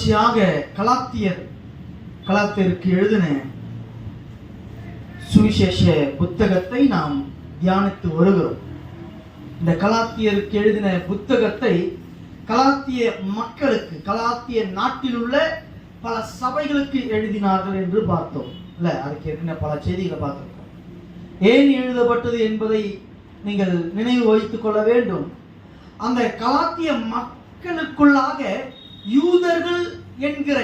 தொடர்ச்சியாக கலாத்தியருக்கு எழுதின சுவிசேஷ புத்தகத்தை நாம் தியானித்து வருகிறோம். இந்த கலாத்தியருக்கு எழுதின புத்தகத்தை கலாத்திய மக்களுக்கு, கலாத்திய நாட்டில் உள்ள பல சபைகளுக்கு எழுதினார்கள் என்று பார்த்தோம். இல்ல, அதுக்கு என்ன பல செய்திகளை பார்த்திருக்கோம். ஏன் எழுதப்பட்டது என்பதை நீங்கள் நினைவு வைத்துக் கொள்ள வேண்டும். அந்த கலாத்திய மக்களுக்குள்ளாக யூதர்கள் என்கிற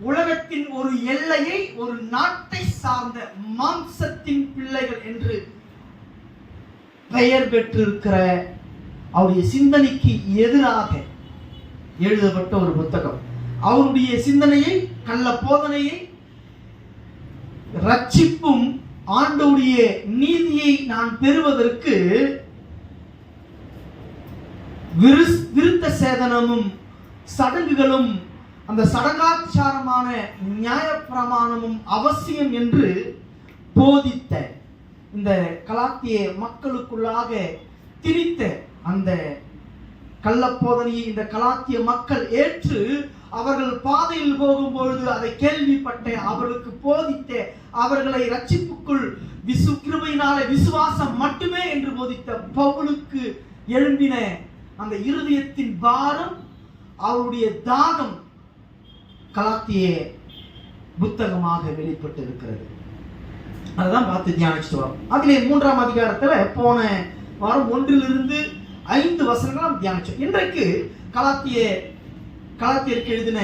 உலகத்தின் ஒரு எல்லையை, ஒரு நாட்டை சார்ந்த மாம்சத்தின் பிள்ளைகள் என்று பெயர் பெற்றிருக்கிற அவருடைய சிந்தனைக்கு எதிராக எழுதப்பட்ட ஒரு புத்தகம். அவருடைய சிந்தனையை, கள்ள போதனையை, ரட்சிப்பும் ஆண்டவருடைய நீதியை நான் பெறுவதற்கு விருத்த சேதனமும் சடங்குகளும் அந்த சடங்காச்சாரமான நியாயப்பிரமாணமும் அவசியம் என்று போதித்த இந்த கலாத்திய மக்களுக்குள்ளாக திணித்த அந்த கள்ளப்போதனையை இந்த கலாத்திய மக்கள் ஏற்று அவர்கள் பாதையில் போகும்பொழுது அதை கேள்விப்பட்ட, அவர்களுக்கு போதித்த, அவர்களை ரட்சிப்புக்குள் கிருபையினாலே விசுவாசம் மட்டுமே என்று போதித்த பவுலுக்கு எழும்பின அந்த இருதயத்தின் பாரம், அவருடைய தாகம் கலாத்திய புத்தகமாக வெளிப்பட்டு இருக்கிறது. அதுதான் பார்த்து தியானிச்சுட்டு வரோம். அதிலே 3ஆம் அதிகாரத்துல போன வாரம் 1 to 5 வசனங்கள் தியானிச்சோம். இன்றைக்கு கலாத்தியருக்கு எழுதின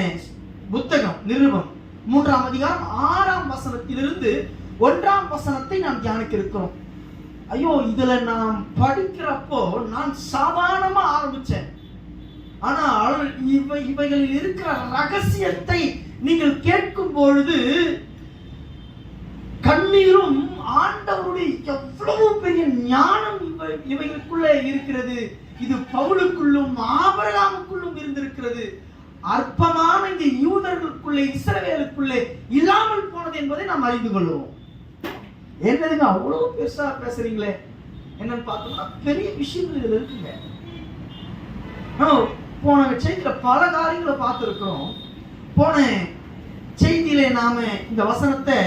புத்தகம் நிருபம் 3ஆம் அதிகாரம் 6ஆம் வசனத்திலிருந்து 1ஆம் வசனத்தை நாம் தியானிக்க இருக்கிறோம். ஐயோ, இதுல நான் படிக்கிறப்போ நான் சாதாரணமா ஆரம்பிச்சேன். ஆனால் இவைகளில் இருக்கிற ரகசியத்தை நீங்கள் கேட்கும் பொழுது கண்ணீரும், ஆண்டவருடைய எவ்வளவு பெரிய ஞானம் இவைகளுக்குள்ள இருக்கிறது. இது பவுலுக்குள்ளும் ஆபிரகாமுக்குள்ளும் இருந்திருக்கிறது. அற்பமான இந்த யூதர்களுக்குள்ளே, இஸ்ரவேலுக்குள்ளே இல்லாமல் போனது என்பதை நாம் அறிந்து கொள்வோம். என்னதுங்க அவ்வளவு பெருசா பேசுறீங்களே என்னன்னு பார்த்தோம்னா பெரிய விஷயங்கள் இதுல இருக்குங்க. போன செய்தியில பல காரியங்களை பார்த்திருக்கிறோம். போன செய்தியில நாம இந்த வசனத்தை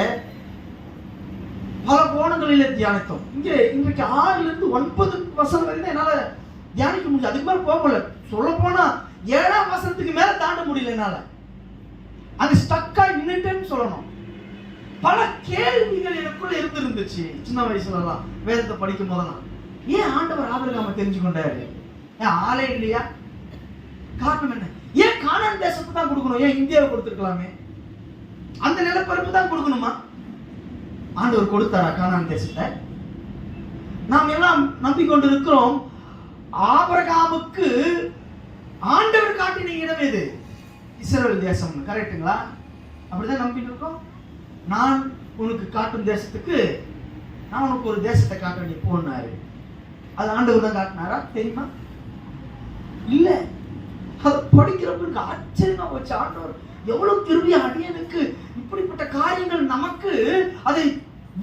பல கோணங்களில தியானித்தோம். இன்றைக்கு 6 to 9 வசனம் வரைக்கும் என்னால தியானிக்க முடியல. அதுக்கு மேல போக முடியல. சொல்ல போனா 7ஆம் வசனத்துக்கு மேல தாண்ட முடியல என்னால. அது ஸ்டக்கா நின்னுட்டேன்னு சொல்லணும். பல கேள்விகள் எனக்குள்ள இருந்துச்சு சின்ன வயசுல எல்லாம் வேதத்தை படிக்கும் போதெல்லாம். ஏன் ஆண்டவர் ஆபிரகாமை தெரிஞ்சு கொண்டாரு? ஏன் ஆளே இல்லையா? காரணம் என்ன? ஏன் கானான் தேசத்தை தான் கொடுக்கணும்? ஏன் இந்தியாவை கொடுத்துருக்கலாமே? அந்த நிலப்பரப்பு தான் கொடுக்கணுமா? ஆண்டவர் கொடுத்தாரா கானான் தேசத்தை? நாம் எல்லாம் நம்பிக்கொண்டு இருக்கிறோம். ஆபிரகாமுக்கு ஆண்டவர் காட்டின இடம் எது? இஸ்ரவேல் தேசம். கரெக்டுங்களா? அப்படிதான் நம்பிட்டு இருக்கோம். நான் உனக்கு காட்டும் தேசத்துக்கு நான் உனக்கு ஒரு தேசத்தை காட்ட நீ போனாரு. அது ஆண்டவர் தான் காட்டினாரா? தெரியுமா? இல்ல. அதை படிக்கிறவங்களுக்கு ஆச்சரியமா வச்சு ஆண்டவர் எவ்வளவு கிருபையா அடியனுக்கு இப்படிப்பட்ட காரியங்கள் நமக்கு அதை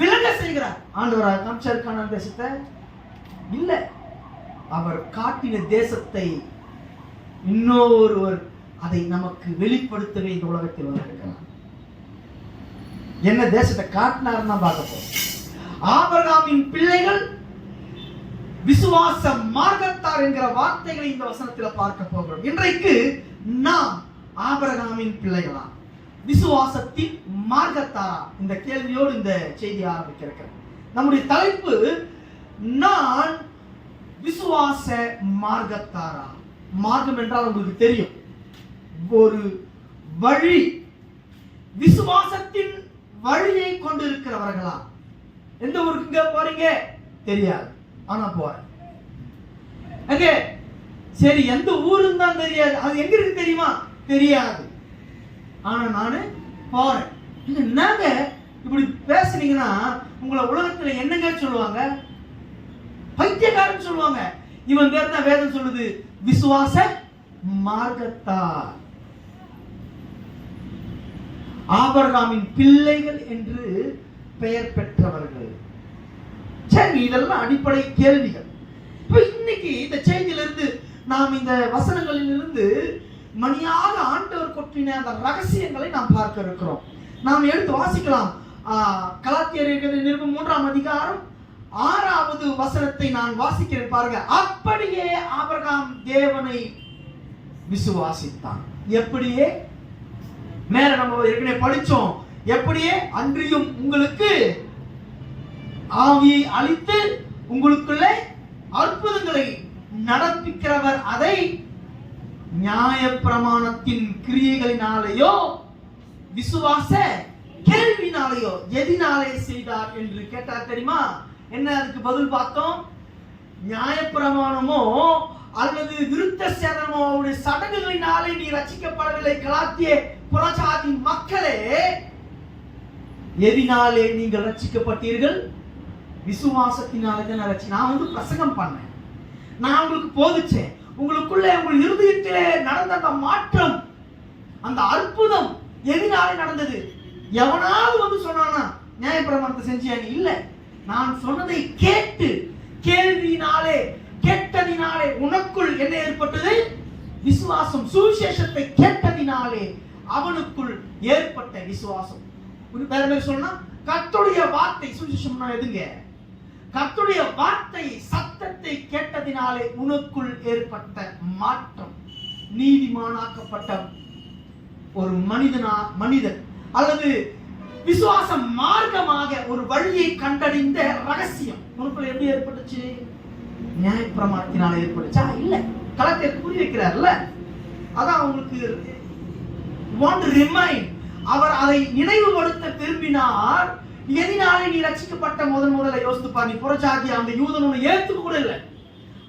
விளங்க செய்கிறார். ஆண்டவர் காமிச்சார் கானான் தேசத்தை? இல்ல. அவர் காட்டின தேசத்தை இன்னொருவர் அதை நமக்கு வெளிப்படுத்தவே இந்த உலகத்தில் வந்திருக்கிறார். என்ன தேசத்தை காட்டினார்னா பார்க்க போறோம். ஆபிரகாமின் பிள்ளைகள் விசுவாச மார்க்கத்தார் என்கிற வார்த்தைகளை இந்த வசனத்தில் பார்க்க போகிறோம். இன்றைக்கு நாம் ஆபிரகாமின் பிள்ளைகளா, விசுவாசத்தின் மார்க்கத்தாரா? இந்த கேள்வியோடு இந்த செய்தி ஆரம்பிக்கிறேன். நம்முடைய தலைப்பு, நான் விசுவாச மார்க்கத்தாரா. மார்க்கம் என்றால் உங்களுக்கு தெரியும், ஒரு வழி. விசுவாசத்தின் வழியை கொண்டிருக்கிறவர்களா? எந்த ஊருக்கு போறீங்க தெரியாது, ஆனா போறேன். சரி, எந்த ஊருன்னு தான் தெரியாது, அது எங்க இருக்கு தெரியுமா? தெரியாது, ஆனா நானு போறேன். என்னங்க இப்படி பேசுனீங்கன்னா உங்களை உலகத்துல என்னங்க சொல்லுவாங்க? பைத்தியக்காரன் சொல்லுவாங்க. இவன் பேர் தான் வேதம் சொல்லுது, விசுவாச மார்க்கத்தார். ஆபிரகாமின் பிள்ளைகள் என்று பெயர் பெற்றவர்கள். சரி, இதெல்லாம் அடிப்படை கேள்விகள். இப்ப இன்னைக்கு இந்த செய்தியிலிருந்து நாம், இந்த வசனங்களிலிருந்து மணியாக ஆண்டவர் கொட்டின அந்த ரகசியங்களை நாம் பார்க்க இருக்கிறோம். நாம் எடுத்து வாசிக்கலாம். கலாத்தியர் நிருபம் 3ஆம் அதிகாரம் 6வது வசனத்தை நான் வாசிக்கிறேன் பாருங்க. அப்படியே ஆபிரகாம் தேவனை விசுவாசித்தான். எப்படியே? மேல நம்ம ஏற்கனவே படிச்சோம். எப்படியே? அன்றியும் உங்களுக்கு ஆவியை அளித்து உங்களுக்குள்ளே அற்புதங்களை நடப்பிக்கிறவர் அதை நியாயப்பிரமாணத்தின் கிரியைகளினாலேயோ விசுவாச கேள்வினாலேயோ எதினாலே செய்தார் என்று கேட்டார். தெரியுமா? என்ன அதுக்கு பதில் பார்த்தோம்? நியாயப்பிரமாணமோ அல்லது விருத்த சேதனமோ அவருடைய சடங்குகளினாலே நீ ரட்சிக்கப்படவில்லை. கலாத்திய புறஜாதி மக்களே, எதினாலே நீங்கள் ரட்சிக்கப்பட்டீர்கள்? விசுவாசத்தினாலே தான் ரட்சி. நான் பிரசங்கம் பண்ணேன், நான் உங்களுக்கு போதிச்சேன். உங்களுக்குள்ளே உங்கள் இருதயத்திலே நடந்த அந்த மாற்றம், அந்த அற்புதம் எதினாலே நடந்தது? எவனாவது சொன்னானா நியாயப்பிரமாணத்தை செஞ்சியா? இல்ல. நான் சொன்னதை கேட்டு கேள்வியினாலே கேட்டதினாலே உனக்குள் என்ன ஏற்பட்டது? விசுவாசம். சுவிசேஷத்தை கேட்டதினாலே அவனுக்குள் ஏற்பட்ட விசுவாசம். வேற மாதிரி சொன்னா கர்த்தருடைய வார்த்தை சுவிசேஷம்னா எதுங்க? கர்த்தருடைய வார்த்தை சத்தத்தை கேட்டதினாலே உனக்குள் ஏற்பட்ட மாற்றம். நீதிமானாக்கப்பட்ட ஒரு மனிதன் அல்லது விசுவாசம் மார்க்கமாக ஒரு வழியை கண்டறிந்த ரகசியம் உனக்குள்ள எப்படி ஏற்பட்டுச்சு? நியாயப்பிரமாணத்தினால ஏற்பட்டுச்சா? இல்ல. கலாத்தியருக்கு புரிய வைக்கிறார்ல, அதான் உங்களுக்கு want to remind. அவர் அதை நினைவுபடுத்த விரும்பினார். எதினாலே நீ ரட்சிக்கப்பட்ட முதல்ல யோசித்து நீ புறஜாதி அந்த யூதன் உன்னை ஏத்துக்க கூட இல்லை,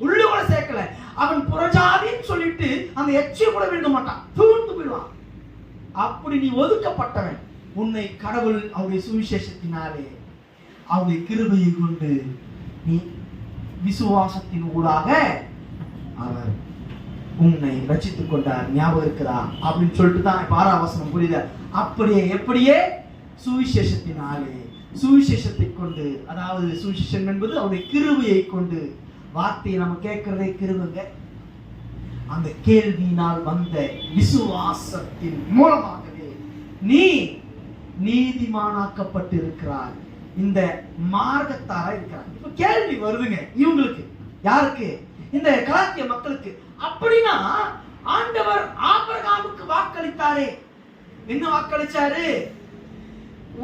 உள்ள கூட சேர்க்கல. அவன் புறஜாதின்னு சொல்லிட்டு அந்த எச்சை கூட விட மாட்டான், தூண்டு போயிடுவான். அப்படி நீ ஒதுக்கப்பட்டவன். உன்னை கடவுள் அவருடைய சுவிசேஷத்தினாலே அவருடைய கிருபையை கொண்டு நீ விசுவாசத்தின் ஊடாக அவர் உன்னை ரட்சித்துக் கொண்டார். ஞாபகம் இருக்கிறா? அப்படின்னு சொல்லிட்டு தான் இப்ப 6ஆம் வசனம் புரியுது. அப்படியே எப்படியே? சுவிசேஷத்தினாலே, சுவிசேஷத்தை கொண்டு, அதாவது சுவிசேஷம் என்பது அவருடைய கிருபையை கொண்டு. வார்த்தையை நம்ம கேட்கிறதே கிருபைங்க. அந்த கேள்வியினால் வந்த விசுவாசத்தின் மூலமாகவே நீ நீதிமானாக்கப்பட்டு இருக்கிறார். இந்த மார்க்கத்தார இருக்கிறார். இப்ப கேள்வி வருதுங்க இவங்களுக்கு. யாருக்கு? இந்த கலாத்திய மக்களுக்கு. அப்படின்னா ஆண்டவர் ஆபிரகாமுக்கு வாக்களித்தாரே, என்ன வாக்களிச்சாரு?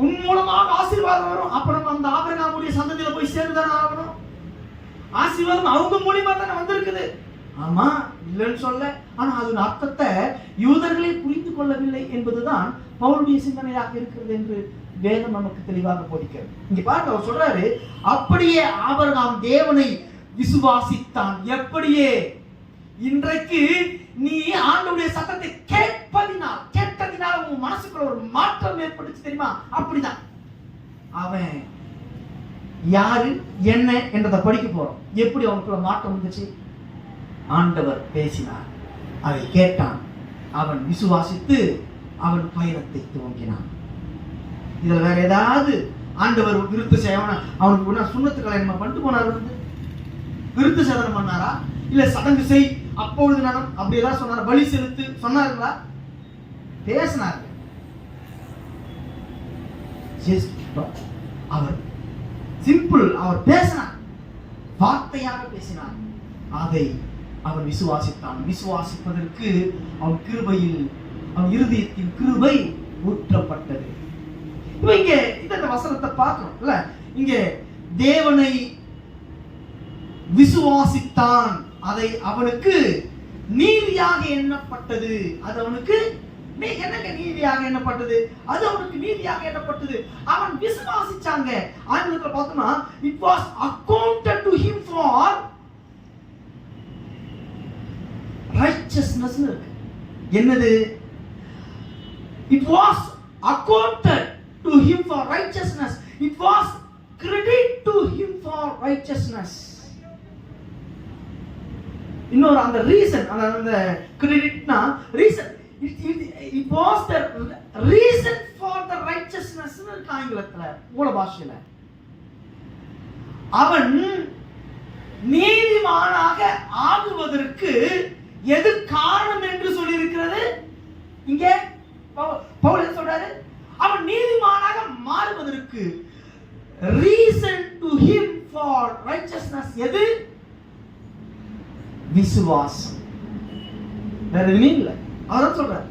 உன் மூலமாக ஆசீர்வாதம் வரும். அப்புறம் அந்த ஆபிரகாமுடைய சந்ததியில போய் சேர்ந்துதானே ஆகணும். ஆசீர்வாதம் அவங்க மூலியமா தானே வந்திருக்குது. ஆமா, இல்லைன்னு சொல்ல. ஆனா அதன் அர்த்தத்தை யூதர்களே புரிந்து கொள்ளவில்லை என்பதுதான் பவுலுடைய சிந்தனையாக இருக்கிறது என்று வேதம் நமக்கு தெளிவாக போதிக்கிறது. இங்க பாருங்க, அவர் சொல்றாரு, அப்படியே ஆபிரகாம் தேவனை விசுவாசித்தான். எப்படியே? இன்றைக்கு நீ ஆண்டவருடைய சத்தத்தை கேட்டதினால் உன் மனசுக்குள்ள ஒரு மாற்றம் ஏற்பட்டுச்சு தெரியுமா? அப்படிதான் அவன் யாரு என்ன என்றதை படிக்க போறோம். எப்படி அவனுக்குள்ள மாற்றம் வந்துச்சு? ஆண்டவர் பேசினார், அதை கேட்டான், அவன் விசுவாசித்து அவன் பயணத்தை துவங்கினான். இதுல வேற ஏதாவது ஆண்டவர் விருத்த சேவன அவனுக்கு சுண்ணத்து கல்யாணம் பண்ணிட்டு போனார், விருத்த சேதனம் பண்ணாரா? இல்ல சடங்கு செய், அப்பொழுது நடம் அப்படி எல்லாம் சொன்னார், பலி செலுத்து சொன்னார்களா? பேசினார். அவர் சிம்பிள், அவர் பேசினார், வார்த்தையாக பேசினார். அதை அவன் விசுவாசித்தான். விசுவாசிப்பதற்கு அவன் கிருபையில், அவன் இருதயத்தின் கிருபை ஊற்றப்பட்டது. இப்ப இங்க இந்த வசனத்தை பார்க்கிறோம் இல்ல, இங்க தேவனை விசுவாசித்தான், அதை அவனுக்கு நீதியாக எண்ணப்பட்டது. அது அவனுக்கு என்னங்க நீதியாக எண்ணப்பட்டது? அது அவனுக்கு நீதியாக எண்ணப்பட்டது. அவன் விசுவாசிச்சாங்க. ஆங்கிலத்துல பார்த்தோம்னா it was accounted to him for righteousness. என்னது? It was accounted to him for righteousness. It was credit to him for righteousness. இன்னொரு அந்த ரீசன், அந்த கிரெடிட்னா reason, it was the reason for the righteousness ன்னு ஆங்கிலத்துல மூல பாஷையில. அவன் நீதிமானாக ஆகுவதற்கு எது காரணம் என்று சொல்லி இருக்கிறது? இங்கே பவுல் என்ன சொல்றாரு? அவன் நீதிமானாக மாறுவதற்கு reason to him for righteousness எது? விசுவாசம். வேற எதுவுமே இல்ல. அவர் சொல்றார்,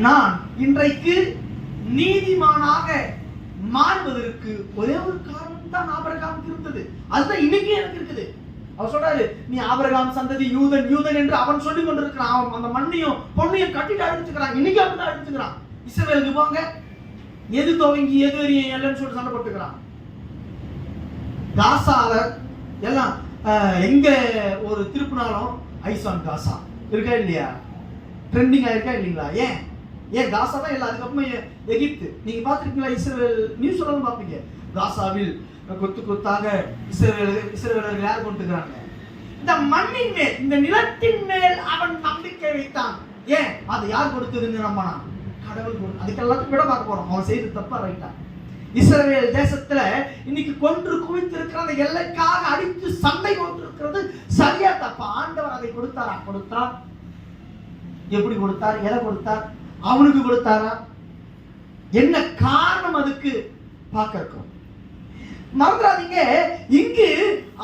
நான் இன்றைக்கு நீதிமானாக மாறுவதற்கு ஒரே ஒரு காரணம் தான் ஆபிரகாமுக்கு இருந்தது. அதுதான் இன்னைக்கு எனக்கு இருக்குது. அவர் சொல்றாரு, நீ ஆபிரகாம் சந்ததி, யூதன் யூதன் என்று அவன் சொல்லிக் கொண்டிருக்கிறான். அவன் அந்த மண்ணையும் பொண்ணையும் கட்டிட்டு அடிச்சுக்கிறான். இன்னைக்கு அப்படிதான் அடிச்சுக்கிறான். இஸ்ரவேலுக்கு போங்க, எது துவங்கி எது எல்லன்னு சொல்லிட்டு சண்டை போட்டுக்கிறான். காசால எல்லாம் எங்க ஒரு திருப்பினாலும் ஐஸ் ஆன் காசா இருக்கா இல்லையா? ட்ரெண்டிங் ஆயிருக்கா இல்லைங்களா? ஏன் காசா தான் இல்லை. அதுக்கப்புறமா எகிப்து நீங்க பாத்துருக்கீங்களா? இஸ்ரவேல் நியூஸ் எல்லாம் பாப்பீங்க. காசாவில் கொத்து கொத்தாக இஸ்ரவேலர்கள் யார் கொண்டுக்கிறாங்க? இந்த மண்ணின் மேல், இந்த நிலத்தின் மேல் அவன் நம்பிக்கை வைத்தான். ஏன்? அது யார் கொடுத்ததுன்னு நம்பினா? கடவுள் கொடுத்து. அதுக்கு எல்லாத்தையும் விட பார்க்க போறோம். அவன் செய்து தப்பா ரைட்டா? இஸ்ரவேல் தேசத்துல இன்னைக்கு கொன்று குவித்திருக்கிற அந்த எல்லைக்காக அடித்து சண்டை கொண்டிருக்கிறது சரியா தப்பா? ஆண்டவர் அதை கொடுத்தாரா? கொடுத்தார். எப்படி கொடுத்தார்? எதை கொடுத்தார்? அவனுக்கு கொடுத்தாரா? என்ன காரணம் அதுக்கு பார்க்க இருக்கோம். மறந்துடாதீங்க, இங்கு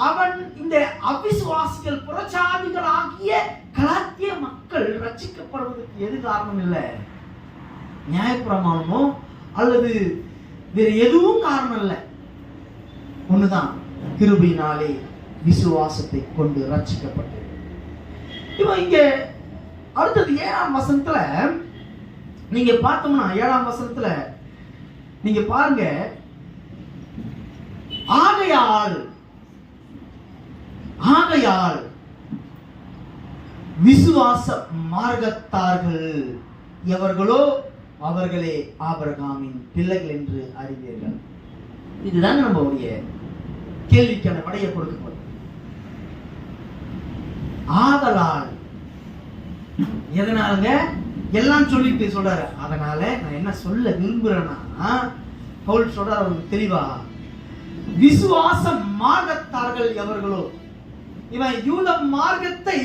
அவன் இந்த அவிசுவாசிகள் புறச்சாதிகள் ஆகிய கலாத்திய மக்கள் ரட்சிக்கப்படுவதற்கு எது காரணம் இல்லை? நியாயப்பிரமாணமோ அல்லது வேறு எதுவும் காரணம் இல்லை. ஒண்ணுதான், கிருபையினாலே விசுவாசத்தை கொண்டு ரட்சிக்கப்பட்டது. இப்போ இங்க அடுத்தது 7ஆம் வசனத்துல நீங்க பார்த்தோம்னா, 7ஆம் வசனத்துல நீங்க பாருங்க, ஆகையால் விசுவாச மார்க்கத்தார்கள் எவர்களோ அவர்களே ஆபிரகாமின் பிள்ளைகள் என்று அறிவீர்கள். இதுதான் நம்மளுடைய கேள்விக்கான விடையை கொடுக்கப்படும். ஆதலால் எதனாலங்க எல்லாம் சொல்லிட்டு சொல்றாரு. அதனால நான் என்ன சொல்ல விரும்புறேன்னா, பவுல் சொல்றாரு அவருக்கு தெளிவா, விசுவாச மார்க்கத்தார்கள் எவர்களோ. இவன் யூத மார்க்கத்தை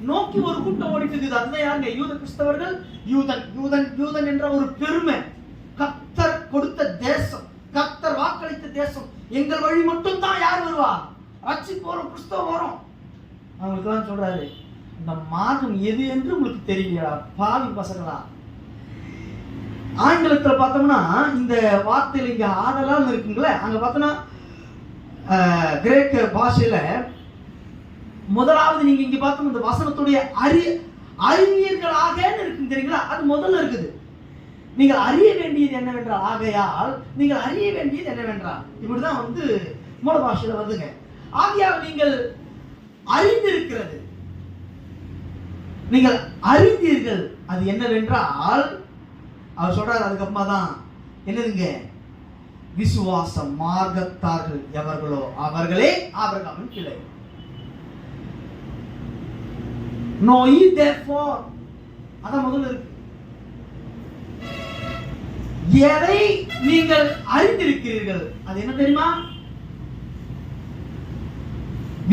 நோக்கி ஒரு கூட்டம் ஓடிட்டு இருக்குது. அதுதான் யாருங்க? யூத கிறிஸ்தவர்கள். யூதன் யூதன் யூதன் என்ற ஒரு பெருமை. கர்த்தர் கொடுத்த தேசம், கர்த்தர் வாக்களித்த தேசம், எங்கள் வழி மட்டும் தான் யார் வருவா? ரட்சிப்பு வரும், கிறிஸ்தவம் வரும். அவங்களுக்கு தான் சொல்றாரு, இந்த மார்க்கம் எது என்று உங்களுக்கு தெரியலையா பாவி பசங்களா? ஆங்கிலத்துல பார்த்தோம்னா இந்த வார்த்தையில இங்க ஆதலால் இருக்குங்களே, அங்க பார்த்தோம்னா கிரேக்க பாஷையில முதலாவது நீங்க இங்க பார்த்தோம், இந்த வசனத்துடைய அறிஞர்களாக இருக்கு தெரியுங்களா? அது முதல்ல இருக்குது. நீங்கள் அறிய வேண்டியது என்னவென்றால், ஆகையால் நீங்கள் அறிய வேண்டியது என்னவென்றால், இப்படிதான் வந்து மூல பாஷையில வருதுங்க. ஆகையால் நீங்கள் அறிந்திருக்கிறது, நீங்கள் அறிந்தீர்கள், அது என்னவென்றால் அவர் சொல்றாரு. அதுக்கப்புறமா தான் என்னதுங்க? விசுவாச மார்க்கத்தார்கள் எவர்களோ அவர்களே ஆபிரகாமின் பிள்ளை. Know ye therefore, அதான் முதல்ல இருக்கு. எதை நீங்கள் அறிந்திருக்கிறீர்கள், அது என்ன தெரியுமா?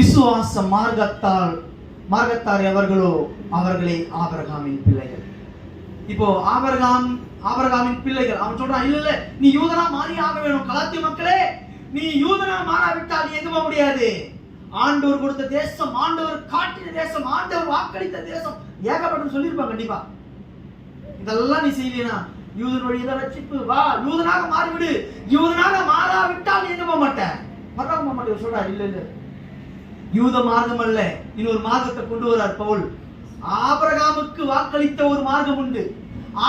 விசுவாச மார்க்கத்தார் எவர்களோ அவர்களே ஆபிரகாமின் பிள்ளைகள். இப்போ ஆபிரகாமின் பிள்ளைகள். அவன் சொல்றான், இல்ல நீ யூதனா மாறி ஆக வேணும். கலாத்திய மக்களே, நீ யூதனா மாறாவிட்டால் நீ எங்க போக முடியாது. ஆண்டவர் கொடுத்த தேசம், ஆண்டவர் காட்டின தேசம், ஆண்டவர் வாக்களித்த தேசம் ஏகப்பட்டது சொல்லியிருப்பாங்க கண்டிப்பா. இதெல்லாம் நீ செய்யலனா யூதன் வழிதான் ரட்சிப்பு, வா யூதனாக மாறிவிடு. யூதனாக மாறாவிட்டால் நீ எங்க போக மாட்டேன், பரவாயில்ல போக மாட்டேன் சொல்றாரு. இல்ல யூத மார்க்கம் அல்ல, இன்னொரு மார்க்கத்தை கொண்டு வரார் பவுல். ஆபிரகாமுக்கு வாக்களித்த ஒரு மார்க்கம் உண்டு.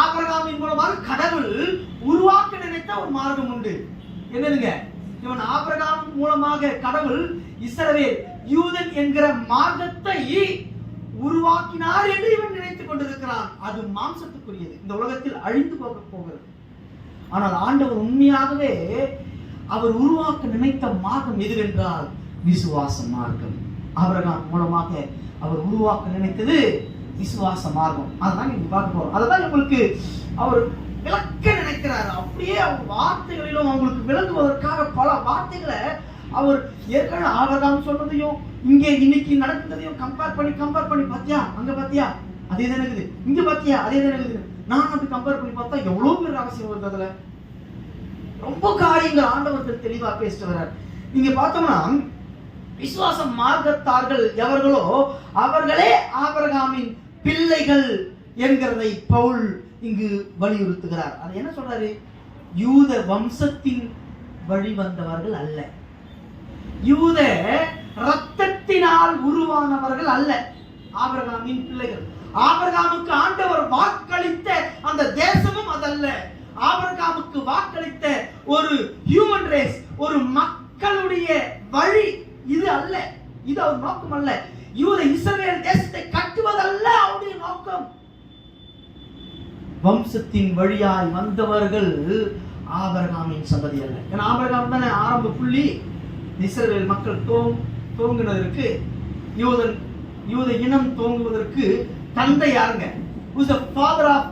ஆபிரகாமின் மூலமாக கடவுள் உருவாக்க நினைத்த ஒரு மார்க்கம் உண்டு. என்னதுங்க? இவன் ஆபிரகாம் மூலமாக கடவுள் இஸ்ரவேல் யூதன் என்கிற மார்க்கத்தை உருவாக்கினார் என்று இவன் நினைத்துக் கொண்டிருக்கிறான். அது மாம்சத்துக்குரியது, இந்த உலகத்தில் அழிந்து போக போகிறது. ஆனால் ஆண்டவர் உண்மையாகவே அவர் உருவாக்க நினைத்த மார்க்கம் எதுவென்றால் விசுவாச மார்க்கம். ஆபிரகாம் மூலமாக அவர் உருவாக்க நினைத்தது விசுவாச மார்க்கம். அதான் நீங்க பார்க்க போறோம். அதான் உங்களுக்கு அவர் விளக்க நினைக்கிறார். அப்படியே அவர் வார்த்தைகளிலும் அவங்களுக்கு விளக்குவதற்காக பல வார்த்தைகளை அவர் ஏற்கனவே ஆபிரகாம் சொன்னதையும் இங்கே இன்னைக்கு நடக்கிறதையும் கம்பேர் பண்ணி பாத்தியா, அங்க பாத்தியா, அதே தான் இருக்குது, இங்க பாத்தியா அதே தான் இருக்குது. நான் அப்படி கம்பேர் பண்ணி பார்த்தா எவ்வளவு பேர் அவசியம் வருது. அதுல ரொம்ப காரியங்கள் ஆண்டவர்கள் தெளிவா பேசிட்டு வர்றார். நீங்க பார்த்தோம்னா விசுவாச மார்க்கத்தார்கள் எவர்களோ அவர்களே ஆபிரகாமின் பிள்ளைகள் என்கிறதை பவுல் இங்கு வலியுறுத்துகிறார். அது என்ன சொல்றாரு? யூத வம்சத்தின் வழி வந்தவர்கள் அல்ல, யூத இரத்தத்தினால் உருவானவர்கள் அல்ல, ஆபிரகாமின் பிள்ளைகள். ஆபிரகாமுக்கு ஆண்டவர் வாக்களித்த அந்த தேசமும் அதல்ல, ஆபிரகாமுக்கு வாக்களித்த ஒரு ஹியூமன் ரேஸ், ஒரு மக்களுடைய வழி இது அல்ல, இது அவர் நோக்கம் அல்ல. யூத இஸ்ரவேல் தேசத்தை கட்டுவதல்ல அவருடைய நோக்கம். வம்சத்தின் வழியாய் வந்தவர்கள் ஆபிரகாமின் சந்ததி அல்ல. ஏன்னா ஆபிரகாம் தானே ஆரம்ப புள்ளி. இஸ்ரவேல் மக்கள் தோங்குனதற்கு, யூத இனம் தோங்குவதற்கு தந்தை யாருங்க? Who is the father of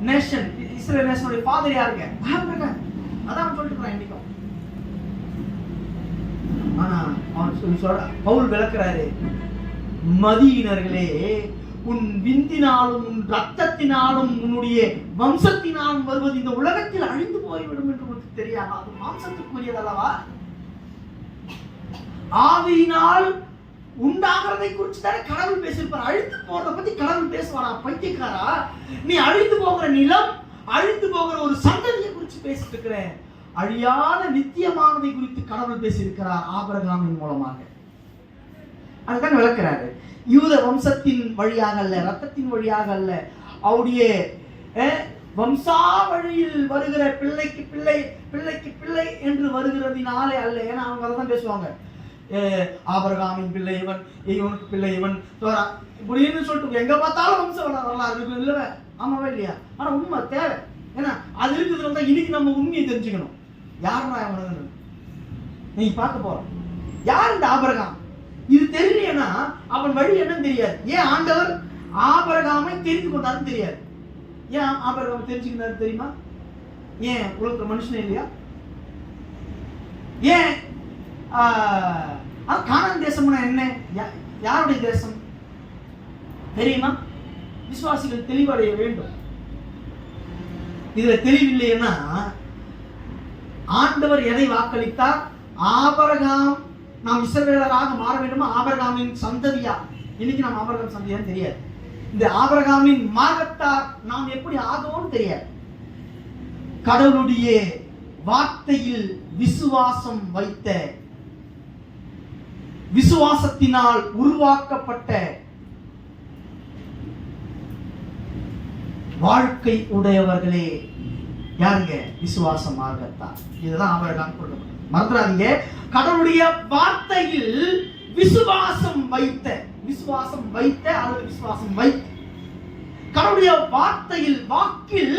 nation? இஸ்ரவேல் நேஷனுடைய ஃபாதர் யாருங்க? ஆபிரகாம். அதான் சொல்லிட்டு இருக்கேன் இன்னைக்கு. ஆனா அவன் சொல்ற பவுல் விளக்குறாரு, மதியினர்களே, உன் விந்தினாலும் உன் ரத்தத்தினாலும் உன்னுடைய வம்சத்தினாலும் வருவது இந்த உலகத்தில் அழிந்து போய்விடும் என்று உங்களுக்கு தெரியாது. அது மாம்சத்துக்குரியதல்லவா? ஆவியினால் உண்டாகிறதை குறித்து தானே கடவுள் பேசியிருப்பார். அழிந்து போறதை பத்தி கடவுள் பேசுவாரா? பைத்தியக்காரா, நீ அழிந்து போகிற நிலம், அழிந்து போகிற ஒரு சந்ததியை குறித்து பேசிட்டு இருக்கிற. அழியாத நித்தியமானதை குறித்து கடவுள் பேசியிருக்கிறார் ஆபிரகாமின் மூலமாக. அதுதான் விளக்குறாரு. யூத வம்சத்தின் வழியாக அல்ல, ரத்தத்தின் வழியாக அல்ல, அவருடைய வம்சா வழியில் வருகிற பிள்ளைக்கு பிள்ளை, பிள்ளைக்கு பிள்ளை என்று வருகிறதுனாலே அல்ல. ஏன்னா அவங்க அதை தான் பேசுவாங்க, ஆபிரகாமின் பிள்ளை இவன், இவனுக்கு பிள்ளை இவன் இப்படின்னு சொல்லிட்டு எங்க பார்த்தாலும் வம்சம் நல்லா இருக்கு இல்ல? ஆமாவா இல்லையா? ஆனா உண்மை தேவை. ஏன்னா அது இருக்கிறதுல தான் இன்னைக்கு நம்ம உண்மையை தெரிஞ்சுக்கணும். யாருன்னா அவனு நீங்க பார்க்க போறோம். யார் இந்த ஆபிரகாம்? இது தெரியலைன்னா அவன் வழி என்னன்னு தெரியாது. ஏன் ஆண்டவர் ஆபிரகாமை தெரிந்து கொண்டாருன்னு தெரியாது. ஏன் ஆபிரகாமை தெரிஞ்சுக்கிட்டாரு தெரியுமா? ஏன் உலகத்துல மனுஷனே இல்லையா? ஏன் கானான் தேசம்னா என்ன? யாருடைய தேசம் தெரியுமா? விசுவாசிகள் தெளிவடைய வேண்டும். இதுல தெளிவில்லைன்னா ஆண்டவர் எதை வாக்களித்தார்? ஆபிரகாம் நாம் இஸ்ரவேலராக மாற வேண்டுமா? ஆபிரகாமின் சந்ததியா? இன்னைக்கு நாம் ஆபிரகாம் சந்ததியான்னு தெரியாது. இந்த ஆபிரகாமின் மார்க்கத்தார் நாம் எப்படி ஆகுவோம்னு தெரியாது. கடவுளுடைய வார்த்தையில் விசுவாசம் வைத்த, விசுவாசத்தினால் உருவாக்கப்பட்ட வாழ்க்கை உடையவர்களே யாருங்க? விசுவாச மார்க்கத்தார். இதுதான் ஆபிரகாம் கொண்டு மறந்துடாதீங்க. கடவுளுடைய வார்த்தையில் விசுவாசம் வைத்த, விசுவாசம் வைத்த அல்லது விசுவாசம் வைத்த, கடவுளுடைய வார்த்தையில், வாக்கில்,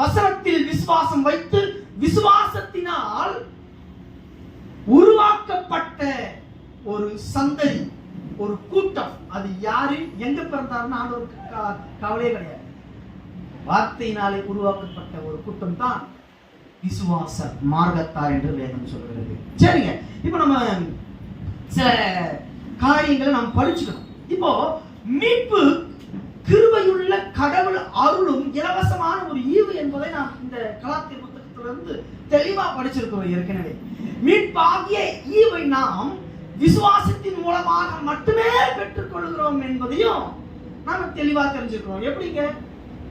வசனத்தில் விசுவாசம் வைத்து விசுவாசத்தினால் உருவாக்கப்பட்ட ஒரு சந்ததி, ஒரு கூட்டம். அது யாரு எங்க பிறந்தாருன்னு ஆண்டவருக்கு கவலையே கிடையாது. வார்த்தையினாலே உருவாக்கப்பட்ட ஒரு கூட்டம் தான் விசுவாச மார்க்கத்தார் என்று வேதம் சொல்கிறது. சரிங்க, இப்போ நம்ம சில காரியங்களை நாம் படிச்சுக்கணும். இப்போ மீட்பு கிருபையுள்ள கடவுள் அருளும் இலவசமான ஒரு ஈவு என்பதை நாம் இந்த கலாத்தியர் புத்தகத்திலிருந்து தெளிவா படிச்சிருக்கிறோம் ஏற்கனவே. மீட்பாகிய ஈவை நாம் விசுவாசத்தின் மூலமாக மட்டுமே பெற்றுக் கொள்கிறோம் என்பதையும் நாம் தெளிவா தெரிஞ்சுக்கிறோம். எப்படிங்க?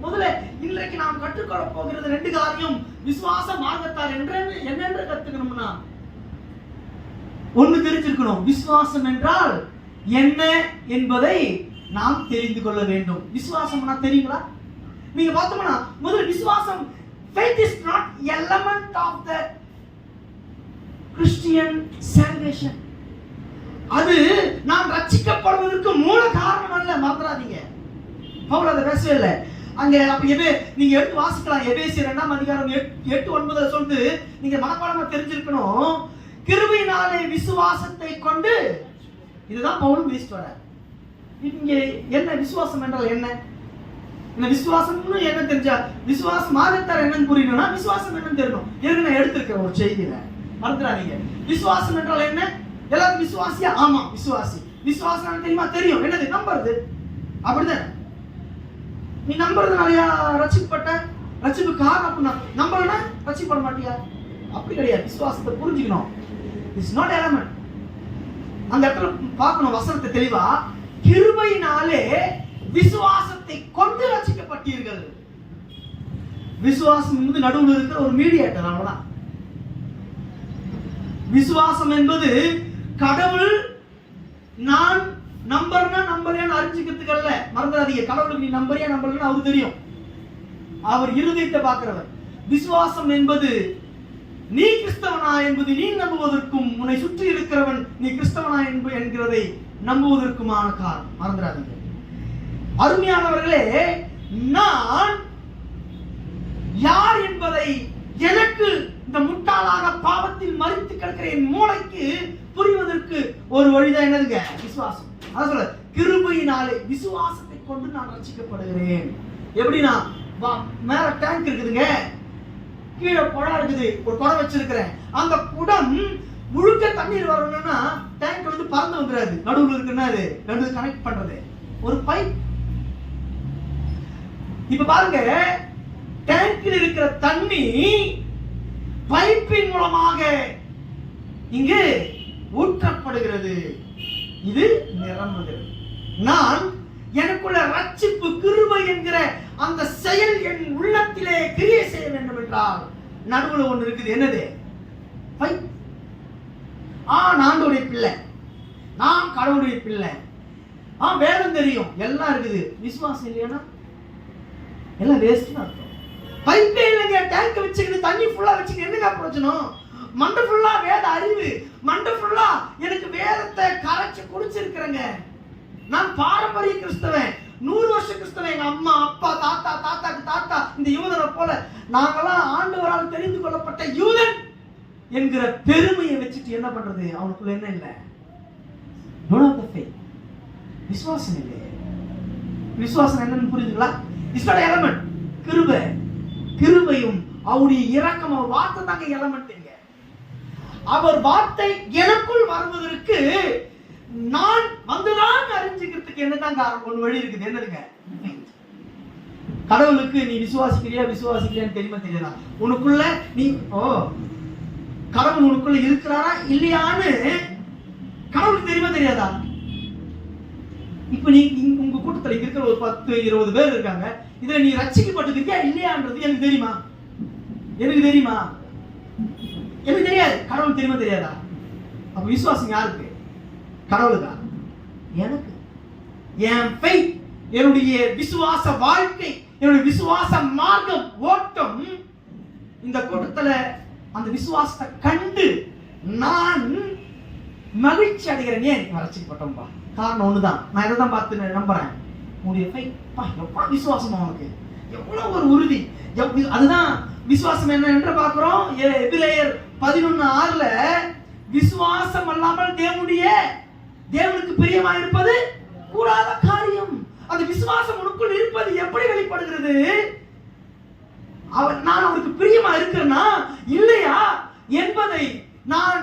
முதல்ல இன்றைக்கு நாம் கற்றுக்கொள்ள போகிறது ரெண்டு காரியம். விசுவாச மார்க்கத்தார் என்னென்று கத்துக்கணும்னா, ஒன்று தெரிஞ்சிருக்கணும், விசுவாசம் என்றால் என்ன என்பதை நாம் தெரிந்து கொள்ள வேண்டும். விசுவாசம்னா தெரியுங்களா? நீங்க பார்த்தோம்னா முதல்ல விசுவாசம், faith is not element of the Christian salvation. அது நாம் ரட்சிக்கப்படுவதற்கு மூல காரணம் அல்ல, மறந்துடாதீங்க. பவுல் அதை பேசவே இல்லை அங்க. அப்ப நீங்க எடுத்து வாசிக்கலாம். எபேசியர் 2ஆம் அதிகாரம் 8-9 சொல்லுது. நீங்க மனப்பாடமா தெரிஞ்சிருக்கணும். கிருபையினாலே விசுவாசத்தை கொண்டு, இதுதான் பவுல் பேசிட்டு வர. இங்க என்ன விசுவாசம் என்றால் என்ன? இந்த விசுவாசம்னு என்ன தெரிஞ்சா, விசுவாசம் மார்க்கத்தார் என்னன்னு புரியணும்னா விசுவாசம் என்னன்னு தெரியணும். ஏற்கனவே எடுத்திருக்கிற ஒரு செய்தியில மறந்துடாதீங்க. விசுவாசம் என்றால் என்ன? எல்லாரும் விசுவாசியா? ஆமா விசுவாசி. விசுவாசம் தெரியுமா? தெரியும். என்னது? நம்புறது. அப்படிதான். நீ நம்புறதுனாலயா ரட்சிக்கப்பட்ட? ரட்சிப்பு காரணம் நம்பலனா ரட்சிக்கப்பட மாட்டியா? அப்படி கிடையாது. விசுவாசத்தை புரிஞ்சுக்கணும். It's not element. அந்த இடத்துல பார்க்கணும் வசனத்தை தெளிவா. கிருபையினாலே விசுவாசத்தை கொண்டு ரட்சிக்கப்பட்டீர்கள். விசுவாசம் என்பது நடுவில் இருக்கிற ஒரு மீடியேட்டர், அவ்வளவுதான். விசுவாசம் என்பது கடவுள் நான் நம்பர்னா நம்பலையான்னு அறிஞ்சிக்கிறதுக்கு அல்ல. மறந்துடாதீங்க, கடவுளுக்கு நீ நம்பறியா நம்பலன்னு அவருக்கு தெரியும். அவர் இருதயத்தை பார்க்கிறவர். விசுவாசம் என்பது நீ கிறிஸ்தவனா என்பது நீ நம்புவதற்கும் உன்னை சுற்றி இருக்கிறவன் நீ கிறிஸ்தவனா என்கிறதை நம்புவதற்குமான காரணம். மறந்துடாதீங்க. அருமையானவர்களே, நான் யார் என்பதை எனக்கு இந்த முட்டாளாக பாவத்தில் மறித்து கிடக்கிற என் மூளைக்கு புரிவதற்கு ஒரு வழிதான் என்னதுங்க? விசுவாசம். அதான் சொல்ல, கிருபையினாலே விசுவாசத்தை கொண்டு நான் ரட்சிக்கப்படுகிறேன். எப்படின்னா, மேல டேங்க் இருக்குதுங்க, கீழே குடம் இருக்குது, ஒரு குடம் வச்சிருக்கிறேன். அந்த குடம் முழுக்க தண்ணீர் வரணும்னா டேங்க் வந்து பறந்து வந்துடாது. நடுவில் இருக்குன்னா அது நடுவில் கனெக்ட் பண்றது ஒரு பைப். இப்ப பாருங்க, டேங்கில் இருக்கிற தண்ணி பைப்பின் மூலமாக இங்கு ஊற்றப்படுகிறது. இது நிரம்புகிறது. நான் எனக்குள்ள ரட்சிப்பு கிருபை என்கிற அந்த செயல் என் உள்ளத்திலே கிரியை செய்ய வேண்டும் என்றால் நடுவுல ஒன்று இருக்குது. என்னது? பைப். நான் ஆண்டவருடைய பிள்ளை, நான் கடவுளுடைய பிள்ளை, வேதம் தெரியும், எல்லாம் இருக்குது. விசுவாசம் இல்லையா எல்லாம் வேஸ்ட்னு அர்த்தம். பைப்பே இல்லைங்க, டேங்க் வச்சுக்கிட்டு தண்ணி ஃபுல்லா வச்சுக்கிட்டு என்னங்க பிரயோஜனம்? மண்டை ஃபுல்லா வேத அறிவு, மண்டை ஃபுல்லா எனக்கு வேதத்தை கரைச்சு குடிச்சிருக்கிறேங்க. நான் பாரம்பரிய கிறிஸ்தவன், 100 வருஷ கிறிஸ்தவன். எங்க அம்மா அப்பா தாத்தா தாத்தாக்கு தாத்தா இந்த யூதனை போல நாங்கெல்லாம் ஆண்டவரால் தெரிந்து கொள்ளப்பட்ட யூதன் என்கிற பெருமையை வச்சுட்டு என்ன பண்றது? அவனுக்குள்ள என்ன இல்லை? விசுவாசம் இல்லை. விசுவாசம் என்னன்னு புரியுதுங்களா? It's not element. கிருபை, கிருபையும் அவருடைய இரக்கம், அவர் வார்த்தை தாங்க எலமெண்ட். அவர் வார்த்தை எனக்குள் வருவதற்கு நான் வந்துதான் அறிஞ்சுக்கிறதுக்கு என்னதான் காரணம்? ஒரு வழி இருக்குது. என்னதுங்க? கடவுளுக்கு நீ விசுவாசிக்கிறியா விசுவாசிக்கிறியான்னு தெரியுமா தெரியாதா? உனக்குள்ள நீ கடவுள் உனக்குள்ள இருக்கிறாரா இல்லையான்னு கடவுளுக்கு தெரியுமா தெரியாதா? இப்ப நீ உங்க கூட்டத்தில் இருக்கிற ஒரு 10-20 பேர் இருக்காங்க. இதுல நீ ரட்சிக்கப்பட்டிருக்கியா இல்லையான்றது எனக்கு தெரியுமா? எனக்கு தெரியுமா? எனக்கு தெரியாது. கடவுள் தெரியுமா தெரியாதா? அப்ப விசுவாசம் யாருக்கு? கடவுளுக்கா? எனக்கு. என் ஃபெய்த், என்னுடைய விசுவாச வாழ்க்கை, என்னுடைய விசுவாச மார்க்கம் ஓட்டம் இந்த கூட்டத்துல அந்த விசுவாசத்தை கண்டு நான் மகிழ்ச்சி அடைகிறேன். ஏன் ரட்சிக்கப்பட்டோம்பா? காரணம் ஒண்ணுதான். நான் இதை தான் பார்த்து நம்புறேன். உன்னுடைய எவ்வளவு விசுவாசம், அவனுக்கு எவ்வளவு ஒரு உறுதி. அதுதான் விசுவாசம் என்ன என்று பார்க்கிறோம். எபிரேயர் 11:6 விசுவாசம் அல்லாமல் தேவனுக்கு பிரியமா இருப்பது கூடாத காரியம். அந்த விசுவாசம் உனக்குள் இருப்பது எப்படி வெளிப்படுகிறது? நான் அவருக்கு பிரியமா இருக்கிறேனா இல்லையா என்பதை நான்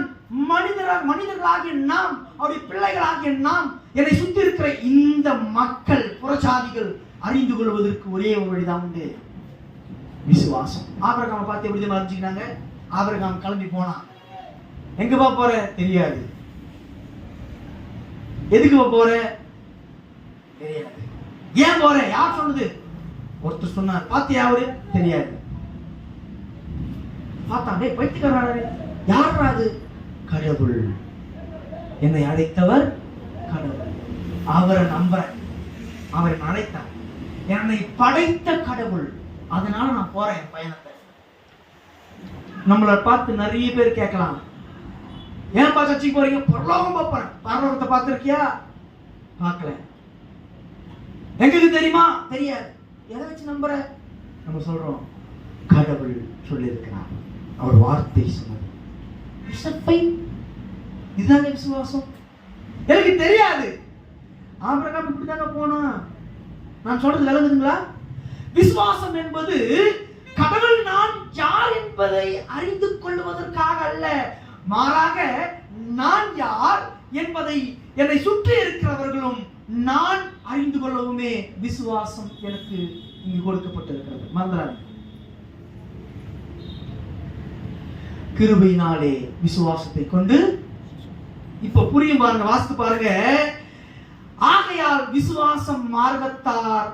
மனிதர்களாகிய நாம், அவருடைய பிள்ளைகளாகிய நாம், என்னை சுத்தி இருக்கிற இந்த மக்கள் புறஜாதிகள் அறிந்து கொள்வதற்கு ஒரே ஒரு வழிதான் உண்டு, விசுவாசம். ஆபிரகாமை பார்த்து எப்படி அறிஞ்சுக்கினாங்க? ஆபிரகாம் கிளம்பி போனான். எங்கப்பா போற? தெரியாது. எதுக்கு போற? தெரியாது. ஏன் போற? யார் சொன்னது? ஒருத்தர் சொன்னார். பாத்தியா? அவரு தெரியாது. பார்த்தாண்டே பைத்தியக்காரர். யார் அது? கடவுள். என்னை அழைத்தவர் கடவுள். அவரை நம்புறேன். அவரை அழைத்தார். என்னை படைத்த கடவுள். அதனால நான் போறேன் என் பயணத்தை. நம்மளை பார்த்து நிறைய பேர் கேட்கலாம், ஏன்பா சர்ச்சைக்கு போறீங்க? பரலோகம் பார்ப்பேன். பரலோகத்தை பார்த்திருக்கியா? பார்க்கல. எங்களுக்கு தெரியுமா? தெரியாது. எதை வச்சு நம்புற? நம்ம சொல்றோம், கடவுள் சொல்லி இருக்கிறார், அவர் வார்த்தை சொன்னது. இதுதாங்க விசுவாசம். எனக்கு தெரியாது. ஆபிரகாம் இப்படிதாங்க போனா. நான் சொல்றது விளங்குதுங்களா? விசுவாசம் என்பது கடவுள் நான் யார் என்பதை அறிந்து கொள்வதற்காக அல்ல, மாறாக நான் யார் என்பதை என்னை சுற்றி இருக்கிறவர்களும் நான் அறிந்து கொள்ளவுமே விசுவாசம் எனக்கு இங்கு கொடுக்கப்பட்டிருக்கிறது. மறந்துடாதீங்க. கிருபையினாலே விசுவாசத்தை கொண்டு, இப்ப புரியும் பாருங்க, வாசித்து பாருங்க. ஆகையால் விசுவாசம் மார்க்கத்தார்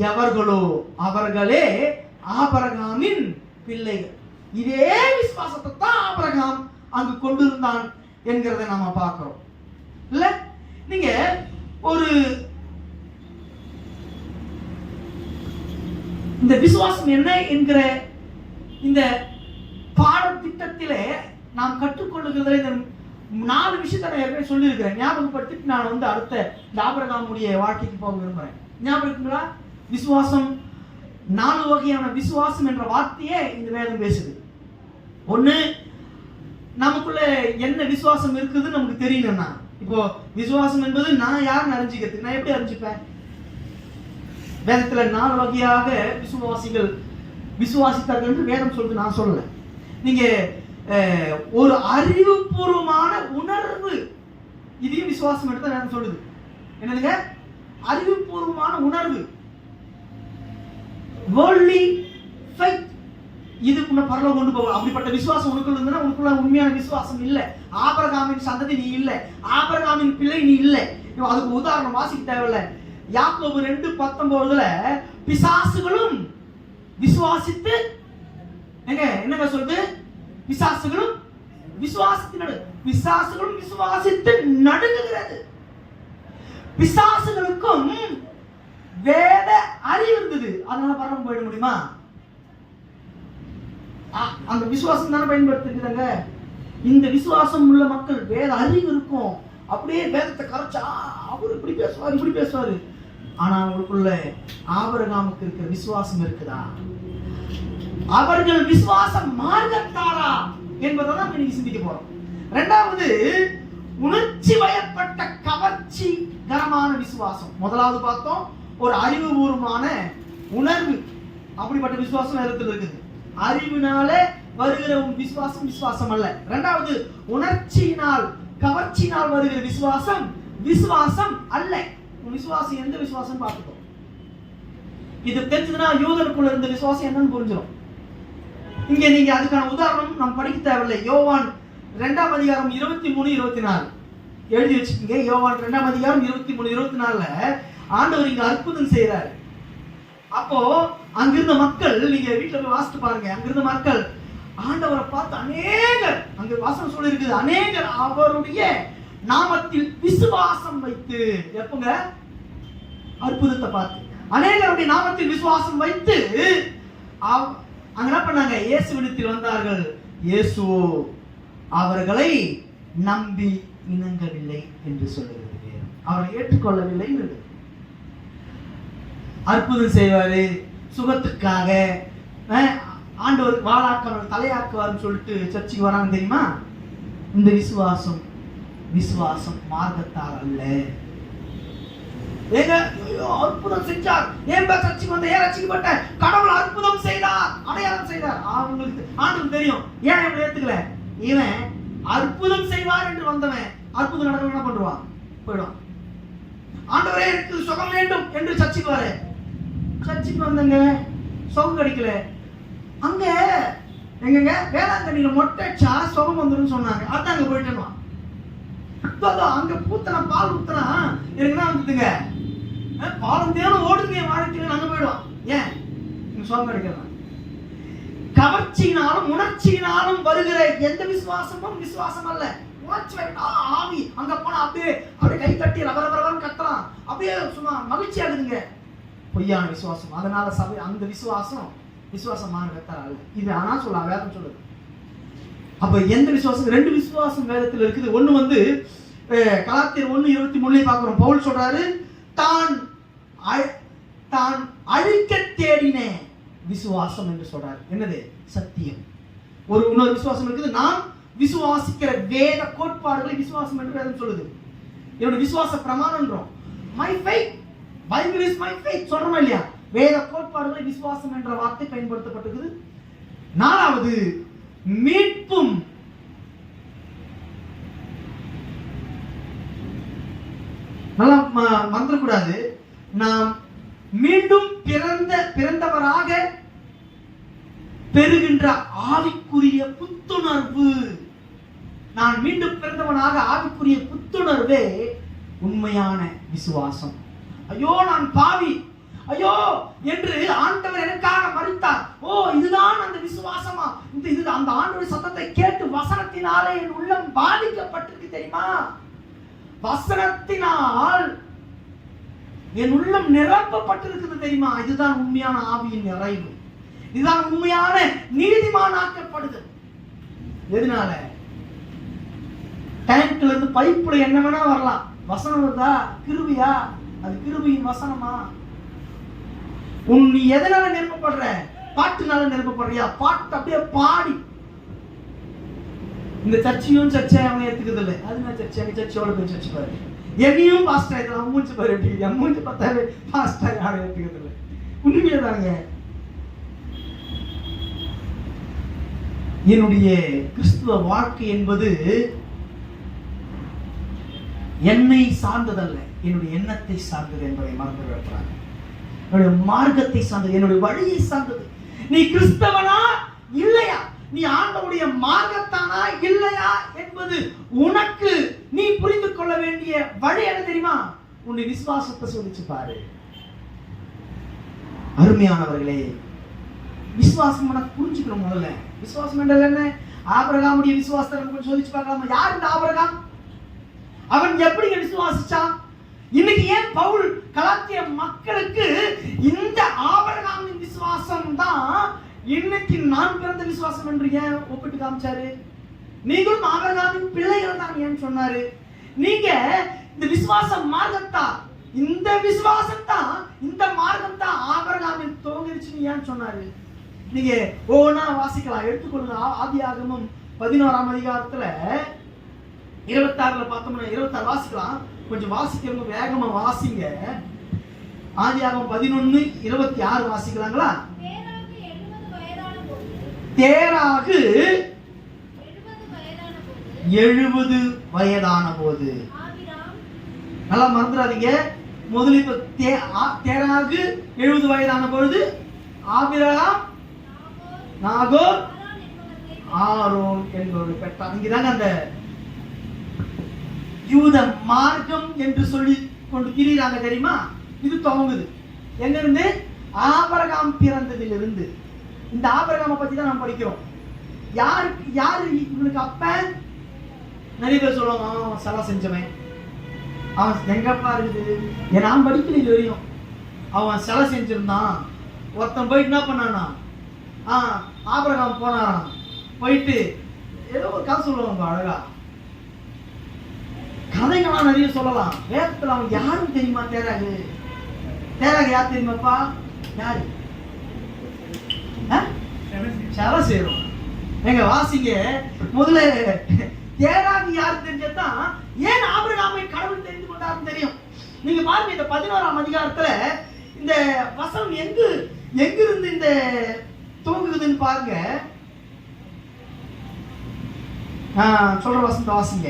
எவர்களோ அவர்களே ஆபிரகாமின் பிள்ளைகள். இதே விசுவாசத்தை தான் ஆபிரகாம் அங்கு கொண்டிருந்தான் என்கிறதை நாம பார்க்கிறோம். இல்ல, நீங்க ஒரு இந்த விசுவாசம் என்ன என்கிற இந்த பாடத்திட்டத்திலே நாம் கற்றுக்கொள்ளுகிறதுல இந்த 4 விஷயத்தை நான் ஏற்கனவே சொல்லியிருக்கிறேன். ஞாபகப்படுத்திட்டு நான் அடுத்த இந்த ஆபிரகாமுடைய வாழ்க்கைக்கு போக விரும்புறேன். ஞாபகங்களா? விசுவாசம் 4 வகையான விசுவாசம் என்ற வார்த்தையே இந்த வேதம் பேசுது. ஒண்ணு, நமக்குள்ள என்ன விசுவாசம் இருக்குதுன்னு நமக்கு தெரியணும்னா, இப்போ விசுவாசம் என்பது நான் யாருன்னு அறிஞ்சிக்கிறதுக்கு நான் எப்படி அறிஞ்சிப்பேன்? வேதத்துல 4 வகையாக விசுவாசிகள் விசுவாசித்தார்கள் என்று வேதம் சொல்லுது, நான் சொல்லல. நீங்க ஒரு அறிவுபூர்வமான உணர்வு, இதையும் விசுவாசம் எடுத்து வேதம் சொல்லுது. என்னதுங்க? அறிவுபூர்வமான உணர்வு, worldly faith. இதுக்குள்ள பரலோகம் கொண்டு போகும். அப்படிப்பட்ட விசுவாசம் உனக்குள்ள இருந்தா உனக்குள்ள உண்மையான விசுவாசம் இல்ல. ஆபிரகாமின் சந்ததி நீ இல்ல, ஆபிரகாமின் பிள்ளை நீ இல்ல. அதுக்கு உதாரணம் வாசிக்க தேவையில்ல. யாக்கோபு 2:19 பிசாசுகளும் விசுவாசித்து, என்னங்க சொல்லுது? பிசாசுகளும் விசுவாசித்து நடுங்குகிறது. பிசாசுகளுக்கும் வேத அறிவு இருந்தது, அதனால பரலோகம் போயிட முடியுமா? அந்த விசுவாசம் தானே பயன்படுத்திருக்கிறாங்க. இந்த விசுவாசம் உள்ள மக்கள் வேத அறிவு இருக்கும், அப்படியே வேதத்தை கரைச்சா அவர் இப்படி பேசுவார் இப்படி பேசுவாரு. ஆனா அவங்களுக்குள்ள ஆபிரகாமுக்கு இருக்கிற விசுவாசம் இருக்குதா? அவர்கள் விசுவாசம் மார்க்கத்தாரா என்பதை தான் நீங்க சிந்திக்க போறோம். இரண்டாவது, உணர்ச்சி வயப்பட்ட கவர்ச்சிகரமான விசுவாசம். முதலாவது பார்த்தோம் ஒரு அறிவுபூர்வமான உணர்வு. அப்படிப்பட்ட விசுவாசம் வேதத்தில் இருக்குது. அறிவினாலே வருகிற விசுவாசம் விசுவாசம் அல்ல. இரண்டாவது, உணர்ச்சியினால் கவர்ச்சியினால் வருகிற விசுவாசம் விசுவாசம் அல்ல. விசுவாசம் எந்த விசுவாசம் பார்த்துக்கோ. இது தெரிஞ்சதுன்னா யூதருக்குள்ள இருந்த விசுவாசம் என்னன்னு புரிஞ்சிடும். இங்க நீங்க அதுக்கான உதாரணம் நாம் படிக்க தேவையில்லை. யோவான் 2ஆம் அதிகாரம் 23-24 எழுதி வச்சுக்கோங்க. யோவான் 2ஆம் அதிகாரம் 23-24 ஆண்டவர் இங்க அற்புதம் செய்யறாரு. அப்போ அங்கிருந்த மக்கள், நீங்க வீட்டுல போய் வாசித்து பாருங்க, அங்கிருந்த மக்கள் ஆண்டவரை பார்த்து அநேகர், அங்க வாசனம் சொல்லி இருக்குது, அநேகர் அவருடைய நாமத்தில் விசுவாசம் வைத்து, எப்பங்க? அற்புதத்தை பார்த்து அநேகருடைய நாமத்தில் விசுவாசம் வைத்து அங்க என்ன பண்ணாங்க? இயேசுவிடத்தில் வந்தார்கள். இயேசுவோ அவர்களை நம்பி இணங்கவில்லை என்று சொல்லுகிறது. அவரை ஏற்றுக்கொள்ளவில்லை. அற்புதம் செய்வாரு, சுகத்துக்காக ஆண்டவர் வாழாக்க தலையாக்குவார்னு சொல்லிட்டு சர்ச்சுக்கு வராங்க தெரியுமா? இந்த விசுவாசம் மார்க்கத்தால் அல்ல. அற்புதம் செஞ்சார், ஏன் சர்ச்சுக்கு வந்த, ஏன் ரட்சிக்கப்பட்ட, கடவுள் அற்புதம் செய்தார், அடையாளம் செய்தார். அவங்களுக்கு ஆண்டவருக்கு தெரியும். ஏன் இவனை ஏத்துக்கல? இவன் அற்புதம் செய்வார் என்று வந்தவன் அற்புதம் நடக்க என்ன பண்ணுவான்? போயிடும். ஆண்டவரே எனக்கு சுகம் வேண்டும் என்று சர்ச்சுக்கு வர, சர்ச்சுக்கு வந்தங்க சுகம் கிடைக்கல. அங்க எங்க வேளாங்கண்ணியில மொட்டைச்சா சுகம் வந்துடும் சொன்னாங்க. அதான் அங்க போயிட்டு அங்க பூத்தனா பால் ஊத்தனா எனக்கு என்ன வந்துட்டுங்க, பாலம் தேனும் ஓடுங்க வாழ்க்கையில அங்க போயிடுவான். ஏன்? சுகம் கிடைக்கலாம். கவர்ச்சியினாலும் உணர்ச்சியினாலும் வருகிற எந்த விசுவாசமும் விசுவாசம் அல்ல. உணர்ச்சி ஆவி அங்க போனா அப்படியே கை கட்டி ரபரபரன்னு கத்தலாம், அப்படியே சும்மா மகிழ்ச்சி ஆகுதுங்க. பொய்யான விசுவாசம். அதனால சபை அந்த விசுவாசமான கத்தர் அல்ல. இது ஆனா சொல்ல வேதம் சொல்லுது. அப்ப எந்த விசுவாசம்? 2 விசுவாசம் வேதத்தில் இருக்குது. ஒண்ணு கலாத்தியர் 1:23 பார்க்கிறோம். பவுல் சொல்றாரு, தான் அழிக்க தேடின விசுவாசம் என்று சொல்றாரு. என்னது? சத்தியம். இன்னொரு விசுவாசம் இருக்குது, நாம் விசுவாசிக்கிற வேத கோட்பாடுகளை விசுவாசம் என்று வேதம் சொல்லுது. என்னோட விசுவாச பிரமாணம்ன்றோம். My faith, Bible is my faith சொல்றோமா இல்லையா? வேத கோட்பாடுகளை விசுவாசம் என்ற வார்த்தை பயன்படுத்தப்பட்டிருக்குது. 4வது, மீட்பும். நல்லா மறந்துடக்கூடாது. நாம் மீண்டும் பிறந்த பிறந்தவராக பெறுகின்ற ஆவிக்குரிய புத்துணர்வு. நான் மீண்டும் பிறந்தவனாக ஆவிக்குரிய புத்துணர்வே உண்மையான விசுவாசம். ஐயோ நான் பாவி, ஐயோ என்று ஆண்டவர் எனக்காக மரித்தார், ஓ இதுதான் அந்த விசுவாசமா, இது அந்த ஆண்டவருடைய சத்தத்தை கேட்டு வசனத்தினாலே என் உள்ளம் பாதிக்கப்பட்டிருக்கு தெரியுமா? வசனத்தினால் என் உள்ளம் நிரப்பப்பட்டிருக்கிறது தெரியுமா? இதுதான் உண்மையான ஆவியின் நிறைவு, இதுதான் உண்மையான நீதிமானாக்கப்படுதல். எதனால? டேங்க்ல இருந்து பைப்புல என்ன வேணா வரலாம், வசனம் வருதா? கிருபையா? அது கிருபையின் வசனமா? நீ எதனால நிரப்பப்படுற? பாட்டுனால நிரப்பப்படுறியா? பாட்டு அப்படியே பாடி. இந்த சர்ச்சையும் சர்ச்சை அவங்க ஏத்துக்கிறது இல்லை. அதுனா சர்ச்சை, எங்க சர்ச்சையோட போய் சர்ச்சை பாரு, என்னையும் பாஸ்டர் ஆயிடலாம், மூச்சு பாரு எப்படி, மூச்சு பார்த்தாவே பாஸ்டர் யாரும் ஏத்துக்கிறது இல்லை. உண்மையதாங்க. என்னுடைய கிறிஸ்துவ வாழ்க்கை என்பது என்னை சார்ந்ததல்ல, என்னுடைய எண்ணத்தை சார்ந்தது என்பதை மறந்து வைக்கிறாங்க. என்னுடைய மார்க்கத்தை சார்ந்தது, என்னுடைய வழியை சார்ந்தது. நீ கிறிஸ்தவனா இல்லையா, நீ ஆண்டவருடைய மார்க்கத்தானா இல்லையா என்பது உனக்கு நீ புரிந்து கொள்ள வேண்டிய வழி என்ன தெரியுமா? உன்னுடைய விசுவாசத்தை சோதிச்சு பாரு. அருமையானவர்களே, விசுவாசம் உனக்கு புரிஞ்சுக்கணும். முதல்ல விசுவாசம் என்றால் என்ன? ஆபிரகாமுடைய விசுவாசத்தை நம்ம சோதிச்சு பார்க்கலாமா? யார் இந்த ஆபிரகாம்? அவன் எப்படி விசுவாசிச்சான்? இன்னைக்கு ஏன் பவுல் கலாத்திய மக்களுக்கு இந்த ஆபிரகாமின் விசுவாசம் தான் இன்னைக்கு நான் பிறந்த விசுவாசம் என்று ஏன் ஒப்பிட்டு காமிச்சாரு? நீங்களும் ஆபிரகாமின் பிள்ளைகள் தான் ஏன் சொன்னாரு? நீங்க இந்த விசுவாச மார்க்கத்தா, இந்த விசுவாசம் தான், இந்த மார்க்கம் தான் ஆபிரகாமின் துவங்கிருச்சுன்னு ஏன் சொன்னாரு? நீங்க ஒவ்வொன்னா வாசிக்கலாம், எடுத்துக்கொள்ளுங்க. ஆதியாகமம் 11ஆம் அதிகாரத்துல 26ல பார்த்தோம்னா, 26 வாசிக்கலாம். கொஞ்சம் வாசிக்கிறவங்க வேகமா வாசிங்க. ஆதியாகமம் 11:26 வாசிக்கலாங்களா? தேராகு 70 வயதான போது, நல்லா மறந்துடாதீங்க. முதல்ல இப்ப தேராகு 70 வயதான பொழுது ஆபிரகாம் நாகோர் ஆரோன் என்பவர்கள் பெற்றார். இங்கதாங்க அந்த யூத மார்க்கம் என்று சொல்லி கொண்டு திரிகிறாங்க தெரியுமா? இது துவங்குது எங்க இருந்து? ஆபிரகாம் பிறந்ததிலிருந்து. இந்த ஆபிரகாமை பத்தி தான் நாம் படிக்கிறோம். யாரு இவனுக்கு அப்ப? நிறைய பேர் சொல்லுவாங்க, அவன் சிலை செஞ்சவன், அவன் எங்கப்பா இருக்குது, நான் படிக்கல இது வரையும். அவன் சிலை செஞ்சிருந்தான். ஒருத்தன் போயிட்டு என்ன பண்ணானா, ஆபிரகாம் போனாராம். போயிட்டு ஏதோ ஒரு கதை சொல்லுவாங்க, அழகா கதைகளாம் நிறைய சொல்லலாம். வேதத்துல அவன் யாரும் தெரியுமா? தேராகு யார் தெரியுமாப்பா? யாரு? சிலை செய்யறோம். எங்க வாசிங்க முதல்ல. தேராகு யாரு தெரிஞ்சதான் ஏன் ஆபிரகாமை கடவுள் தெரிந்து கொண்டாருன்னு தெரியும். நீங்க பாருங்க, இந்த 11ஆம் அதிகாரத்துல இந்த வசனம் எங்கிருந்து இந்த துவங்குதுன்னு பாருங்க. சொல்ற வசனத்தை வாசிங்க.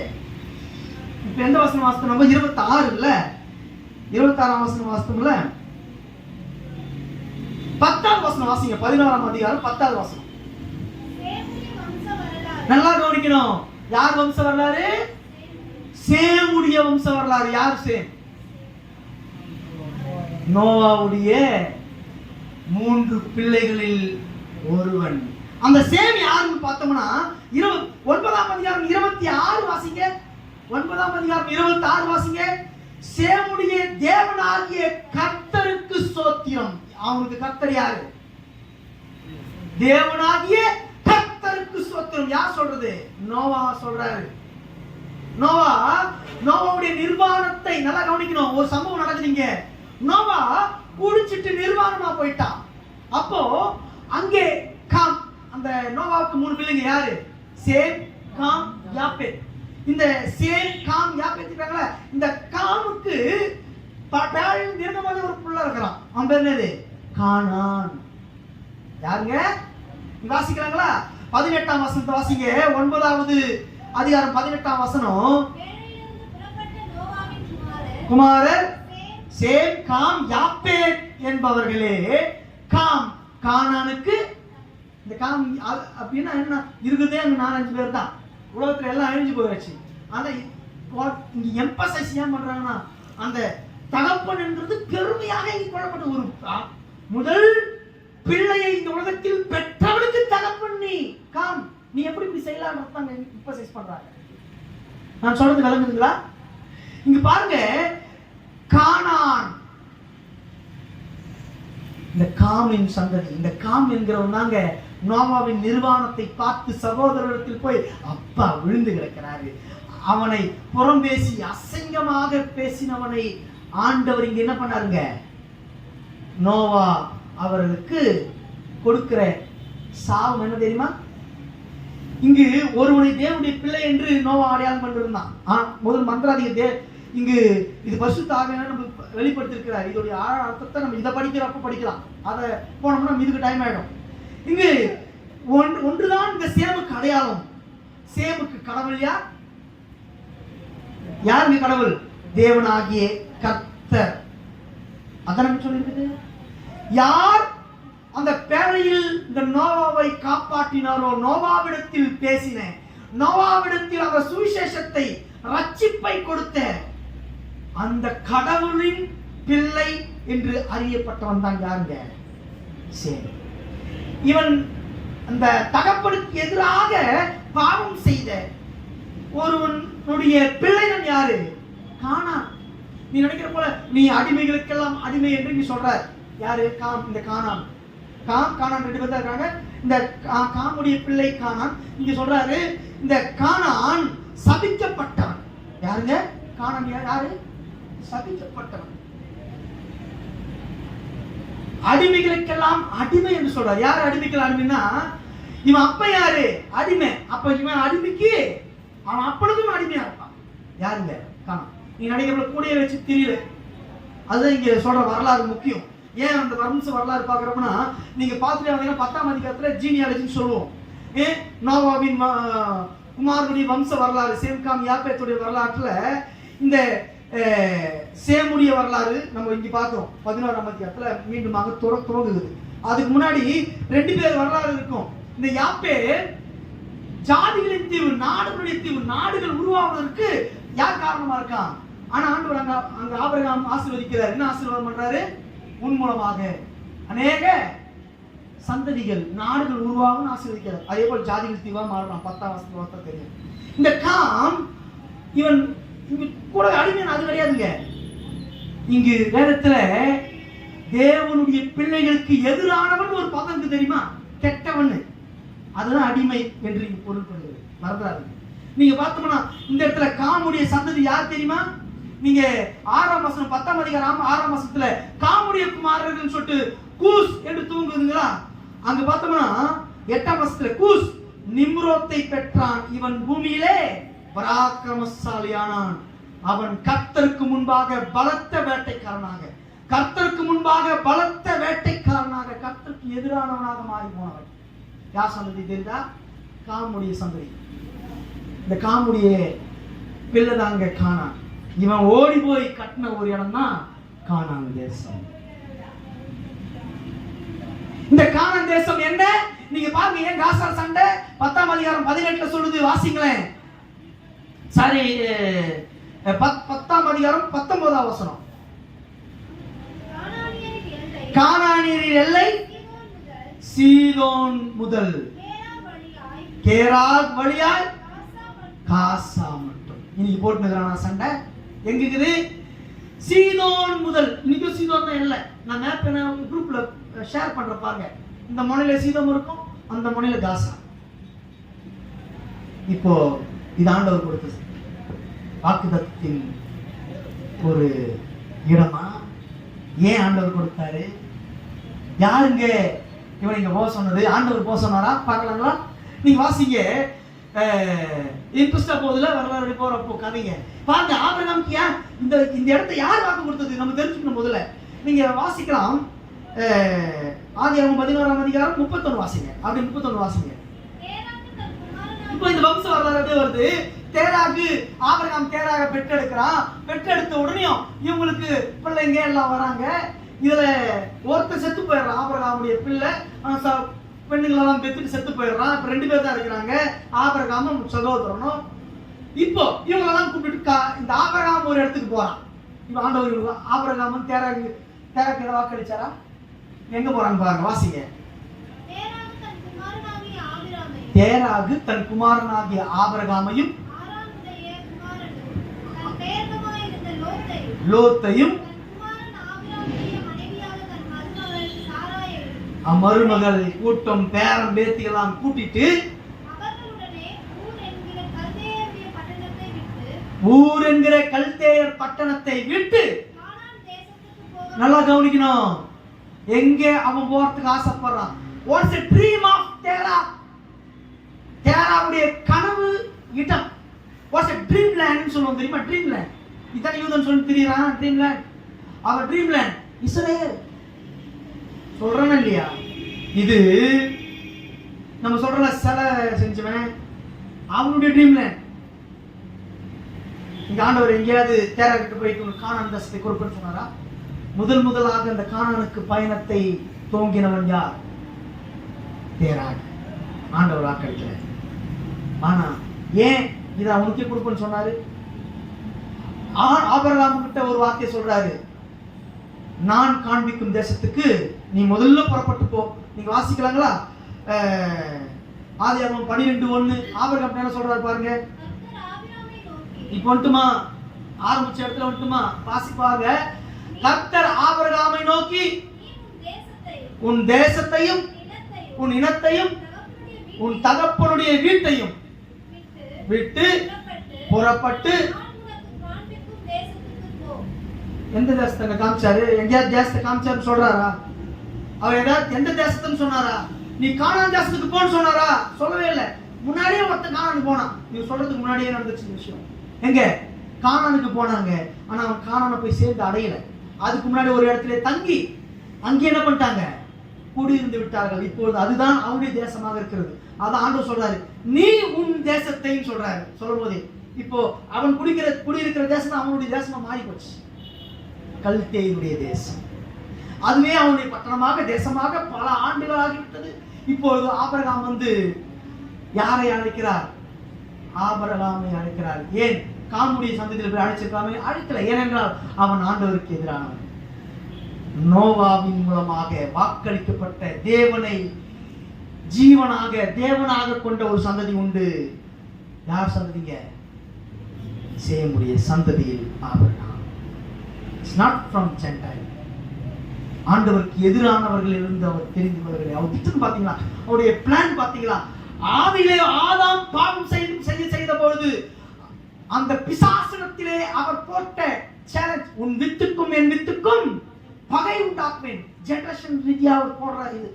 இப்ப எந்த வசனம் வாசித்தோம் நம்ம? 26 இல்ல, 26ஆம் வசனம் வாசித்தோம்ல. 10வது வசனம் வாசிங்க. 11ஆம் அதிகாரம் 10வது வசனம். நல்லா கவனிக்கணும். யார் வம்ச வரலாறு? சேமுடைய வம்ச வரலாறு. யார் சேம்? நோவாவுடைய 3 பிள்ளைகளில் ஒருவன். அந்த சேம் யாருன்னு பார்த்தோம்னா 9ஆம் அதிகாரம் 26 வாசிங்க. 9ஆம் அதிகாரம் 26 வாசிங்க. சேமுடைய தேவனாகிய கர்த்தருக்கு ஸ்தோத்திரம். அவனுக்கு கர்த்தர் யாரு? தேவனாகிய கர்த்தருக்கு ஸ்தோத்திரம். யார் சொல்றது? நோவா சொல்றாரு. நோவாவுடைய நிர்வாணத்தை நல்லா கவனிக்கணும். ஒரு சம்பவம் நடக்குதுங்க. நோவா குடிச்சிட்டு நிர்வாணமா போயிட்டான். அப்போ அங்கே காம், அந்த நோவாவுக்கு 3 பிள்ளைங்க. யாரு? சேம், காம், யாப்பேத். இந்த சேம், காம், யாப்பேத் இருக்காங்களா, இந்த காமுக்கு நிர்ணயமான ஒரு புள்ள இருக்கிறான். அவன் பேர் என்னது? கானான். யாருங்க? வாசிக்கிறாங்களா? 18ஆம் வசனத்தை வாசிங்க. 9வது அதிகாரம் 18ஆம் வசனம். குமாரர் சேம், காம், யாப்பேத் என்பவர்களே காம், கானானுக்கு இந்த காம் அப்படின்னா என்ன இருக்குதே அங்க 4-5 பேர் தான். உலகத்துல எல்லாம் அழிஞ்சு போயாச்சு. ஆனா இங்க எம்பசைஸ் ஏன் பண்றாங்கன்னா அந்த தகப்பன் என்றது பெருமையாக இங்க கொள்ளப்பட்ட ஒரு முதல் பிள்ளையை இந்த உலகத்தில் பெற்றவனுக்கு தகப்பன் நீ காம், நீ எப்படி இப்படி செய்யலாம் எம்பசைஸ் பண்றாங்க. நான் சொல்றது விளங்குதுங்களா? இங்க பாருங்க, கானான் இந்த காமின் சந்ததி. இந்த காம் என்கிறவன் தாங்க நோவாவின் நிர்வாணத்தை பார்த்து சகோதரத்தில் போய் அப்பா விழுந்து கிடக்கிறாரு. அவனை புறம் பேசி அசிங்கமாக பேசினவனை ஆண்டவர் இங்க என்ன பண்ணாருங்க, நோவா அவர்களுக்கு கொடுக்கிற சாபம் என்ன தெரியுமா? இங்கு ஒருவனை தேவனுடைய பிள்ளை என்று நோவா அடையாளம் பண்ணிருந்தான். முதல் மந்திராதிக இங்கு இது பரிசுத்த ஆவியானவர் நமக்கு வெளிப்படுத்திருக்கிறார். இதோடைய ஆழ அர்த்தத்தை நம்ம இதை படிக்கிறப்ப படிக்கலாம். அதை போனோம்னா இதுக்கு டைம் ஆயிடும். இங்கு ஒன்றுதான் இந்த சேமுக்கு அடையாளம். சேமுக்கு கடவுள் யார்? யாருங்க கடவுள்? தேவனாகிய கர்த்தர். அதான் சொல்லியிருக்குது. யார் அந்த பேழையில் இந்த நோவாவை காப்பாற்றினாரோ, நோவாவிடத்தில் பேசின, நோவாவிடத்தில் அந்த சுவிசேஷத்தை ரட்சிப்பை கொடுத்த அந்த கடவுளின் பிள்ளை என்று அறியப்பட்டவன் தான் யாருங்க? சரி, இவன் அந்த தகப்பனுக்கு எதிராக பாவம் செய்த ஒருவனுடைய பிள்ளைகள் யாரு? கானான். நீ நினைக்கிற போல நீ அடிமைகளுக்கெல்லாம் அடிமை என்று நீ சொல்ற. யாரு? காம். இந்த கானான், கானான் 2 பேர் தான் இருக்காங்க. இந்த காமுடைய பிள்ளை கானான். இங்க சொல்றாரு இந்த கானான் சபிக்கப்பட்டவன். யாருங்க கானான்? யாரு? சபிக்கப்பட்டவன். அடிமைகளுக்கெல்லாம் அடிமை என்று சொல்றாரு. யாரு அடிமைகள் அடிமைன்னா இவன் அப்ப யாரு? அடிமை. அப்ப இவன் அடிமைக்கு அவன் அப்பொழுதும் அடிமையா இருப்பான். யாருங்க? கானான். நீ நடிகர்களை கூடிய வச்சு தெரியல. அதுதான் இங்க சொல்ற வரலாறு முக்கியம். ஏன் அந்த வம்ச வரலாறு பார்க்குறோம்னா, நீங்க பார்த்துட்டு வந்தீங்கன்னா 10ஆம் அதிகாரத்தில் ஜீனியாலஜின்னு சொல்லுவோம். நோவாவின் குமாரனுடைய வம்ச வரலாறு, சேம்காம் யாப்பேத்துடைய வரலாற்றுல இந்த சேமுடைய வரலாறு நம்ம இங்க பார்த்தோம். 11ஆம் அதிகாரத்தில் மீண்டுமாக துவங்குது. அதுக்கு முன்னாடி 2 பேர் வரலாறு இருக்கும். இந்த யாப்பே ஜாதிகளின் தீவு, நாடுகளுடைய தீவு, நாடுகள் உருவாவதற்கு யார் காரணமா இருக்கான்? ஆனா ஆண்டவர் அங்க ஆபிரகாம் ஆசீர்வதிக்கிறார். என்ன ஆசீர்வாதம் பண்றாரு? உன் மூலமாக அநேக சந்ததிகள், நாடுகள் உருவாகும் ஆசீர்வதிக்கிறார். அதே போல் ஜாதிகள் தீவா மாறலாம். 10ஆம் வசனம் தெரியும். இந்த காம் இவன் கூட அடிமை. அது கிடையாதுங்க. இங்கு வேதத்துல தேவனுடைய பிள்ளைகளுக்கு எதிரானவன் ஒரு பதம் தெரியுமா? கெட்டவன். அதுதான் அடிமை என்று பொருள்படுகிறது. மறந்துடாது. நீங்க பார்த்தோம்னா இந்த இடத்துல காமுடைய சந்ததி யார் தெரியுமா? நீங்க 6ஆம் வசனம் 10ஆம் அதிகாரம் 6ஆம் வசனத்துல காமுடைய குமாரர்கள் சொல்லிட்டு கூஸ் என்று தூங்குதுங்களா? அங்க பார்த்தோம்னா 8ஆம் வசனத்துல கூஸ் நிம்ரோத்தை பெற்றான். இவன் பூமியிலே பராக்கிரமசாலியானான். அவன் கர்த்தருக்கு முன்பாக பலத்த வேட்டைக்காரனாக, கர்த்தருக்கு முன்பாக பலத்த வேட்டைக்காரனாக, கர்த்தருக்கு எதிரானவனாக மாறி போனவன். யார் சந்ததி தெரியுதா? காமுடைய சந்ததி. இந்த காமுடைய பிள்ளை தாங்க கானான். இவன் ஓடி போய் கட்டின ஒரு இடம் தான் கானான் தேசம். இந்த கானான் தேசம் என்ன? நீங்க பாருங்க, ஏன் காசா சண்டை 10ஆம் அதிகாரம் 18 சொல்லுது. வாசிங்களேன். சாரி, 10ஆம் அதிகாரம் 19ஆம் வசனம். கானானியரின் எல்லை சீதோன் முதல் கேராக் வழியாய் காசா மட்டும். இன்னைக்கு போட்டுக்கிறான சண்டை எங்க இருக்குது? சீதோன் முதல். இன்னைக்கு சீதோன் தான் இல்லை. நான் மேப் குரூப்ல ஷேர் பண்ற பாருங்க. இந்த முனையில சீதோன் இருக்கும், அந்த முனையில காசா. இப்போ இது ஆண்டவர் கொடுத்தது வாக்குத்தத்தின் ஒரு இடமா? ஏன் ஆண்டவர் கொடுத்தாரு? யாருங்க இவன் இங்க போக சொன்னது? ஆண்டவர் போக சொன்னாரா? பார்க்கலாங்களா? நீங்க வாசிங்க. இன்ட்ரெஸ்டா போகுதுல வரலாறு போறப்போ கதைங்க பாருங்க. ஆபிரகாமுக்கு ஏன் இந்த இடத்தை யார் வாக்கு கொடுத்தது நம்ம தெரிஞ்சுக்கணும். முதல்ல நீங்க வாசிக்கலாம். ஆதியாகமம் 11ஆம் அதிகாரம் 31 வாசிங்க. அப்படி 31 வாசிங்க. இப்போ இந்த வம்ச வரலாறு வருது. தேராகு ஆபிரகாம் தேராக பெற்றெடுக்கிறான். பெற்றெடுத்த உடனே இவங்களுக்கு பிள்ளைங்க எல்லாம் வராங்க. இதுல ஒருத்தர் செத்து போயிடுறான், ஆபிரகாமுடைய பிள்ளை பெண்ணுங்களெல்லாம் பெத்துட்டு செத்து போயிடுறான். இப்ப 2 பேர் தான் இருக்கிறாங்க, ஆபிரகாமும் சகோதரனும். இப்போ இவங்களெல்லாம் கூப்பிட்டு இந்த ஆபிரகாம் ஒரு இடத்துக்கு போறான். இப்ப ஆண்டவர் ஆபிரகாமும் தேராக்கு வாக்களிச்சாரா? எங்க போறான்னு பாருங்க, வாசிங்க. தேராகு தன் குமாரனாகிய ஆபிரகாமையும் லோத்தையும் மருமகள் கூட்டம் பேரம் பேத்தியெல்லாம் கூட்டிட்டு ஊர் என்கிற கல்தேயர் பட்டணத்தை விட்டு, நல்லா கவனிக்கணும், எங்கே அவன் போறதுக்கு ஆசைப்படுறான். What's a dream of Terah? தேராவுடைய கனவு இடம். வாட்ஸ் a dreamland சொல்லுவோம் தெரியுமா? dreamland. இதான் யூதன் சொல்லி தெரியுறான் dreamland. அவன் dreamland இஸ்ரேல் சொல்றானே இல்லையா? இது நம்ம சொல்றல சிலை செஞ்சவன் அவனுடைய dreamland. இந்த ஆண்டவர் எங்கேயாவது தேராகிட்ட போயிட்டு கானான் தேசத்தை கொடுப்பேன்னு சொன்னாரா? முதலாக அந்த கானானுக்கு பயணத்தை துவங்கினவன் யார்? தேராகு. ஆண்டவர் வாக்களிக்கல. ஆனா ஏன் இதை அவனுக்கே கொடுப்பேன்னு சொன்னாரு? ஆபிரகாம் கிட்ட ஒரு வார்த்தை சொல்றாரு, நான் காண்பிக்கும் தேசத்துக்கு நீ முதல்ல புறப்பட்டு போ. நீங்க வாசிக்கலாங்களா? ஆதியாகமம் 12:1 ஆபிரகாம் என்ன சொல்றாரு பாருங்க. இப்ப வந்துட்டுமா, ஆரம்பிச்ச இடத்துல வந்துட்டுமா, வாசிப்பாங்க. கர்த்தர் ஆபிரகாமை நோக்கி, உன் தேசத்தையும் உன் இனத்தையும் உன் தகப்பனுடைய வீட்டையும் விட்டு புறப்பட்டு, எந்த தேசத்தை காமிச்சாரு? எங்கேயாவது தேசத்தை காமிச்சாரு சொல்றாரா? அவர் ஏதாவது எந்த தேசத்துன்னு சொன்னாரா? நீ கானான் தேசத்துக்கு போன்னு சொன்னாரா? சொல்லவே இல்லை. முன்னாடியே ஒருத்தன் கானானுக்கு போனான். நீங்க சொல்றதுக்கு முன்னாடியே நடந்துச்சு விஷயம். எங்க கானானுக்கு போனாங்க, ஆனா அவன் கானானை போய் சேர்ந்து அடையல. அதுக்கு முன்னாடி ஒரு இடத்துல தங்கி அங்கே என்ன பண்ணிட்டாங்க? குடியிருந்து விட்டார்கள். இப்பொழுது அதுதான் அவனுடைய தேசமாக இருக்கிறது. அதான் ஆண்டவர் சொல்றாரு, நீ உன் தேசத்தையும் சொல்றாரு. சொல்லும் போதே இப்போ அவன் குடியிருக்கிற தேசம் அவனுடைய தேசமா மாறி போச்சு. கல்தேயுடைய தேசம், அதுவே அவனுடைய பட்டணமாக தேசமாக பல ஆண்டுகள் ஆகிவிட்டது. இப்பொழுது ஆபிரகாம் வந்து யாரை அழைக்கிறார்? ஆபிரகாமை அழைக்கிறார். ஏன் காமுடைய சந்ததியில் போய் அழைச்சிருக்காமே? அழைக்கல. ஏனென்றால் அவன் ஆண்டவருக்கு எதிரானவன். நோவாவின் மூலமாக வாக்களிக்கப்பட்ட தேவனை தேவனாக கொண்ட ஒரு சந்ததி உண்டு. யார் சந்ததிங்க? சேமுடைய சந்ததியில் Abraham. It's not from Gentile. ஆண்டவருக்கு எதிரானவர்கள் இருந்து அவர் தெரிந்தவர்களை அவர் திட்டம் பாத்தீங்களா? அவருடைய பிளான் பாத்தீங்களா? ஆதியிலே ஆதாம் பாவம் செய்த பொழுது அந்த பிசாசனத்திலே அவர் போட்ட சேலஞ்ச், உன் வித்துக்கும் என் வித்துக்கும் பகை உண்டாக்குவேன். ஜெனரேஷன் ரீதியா அவர் போடுறார். இது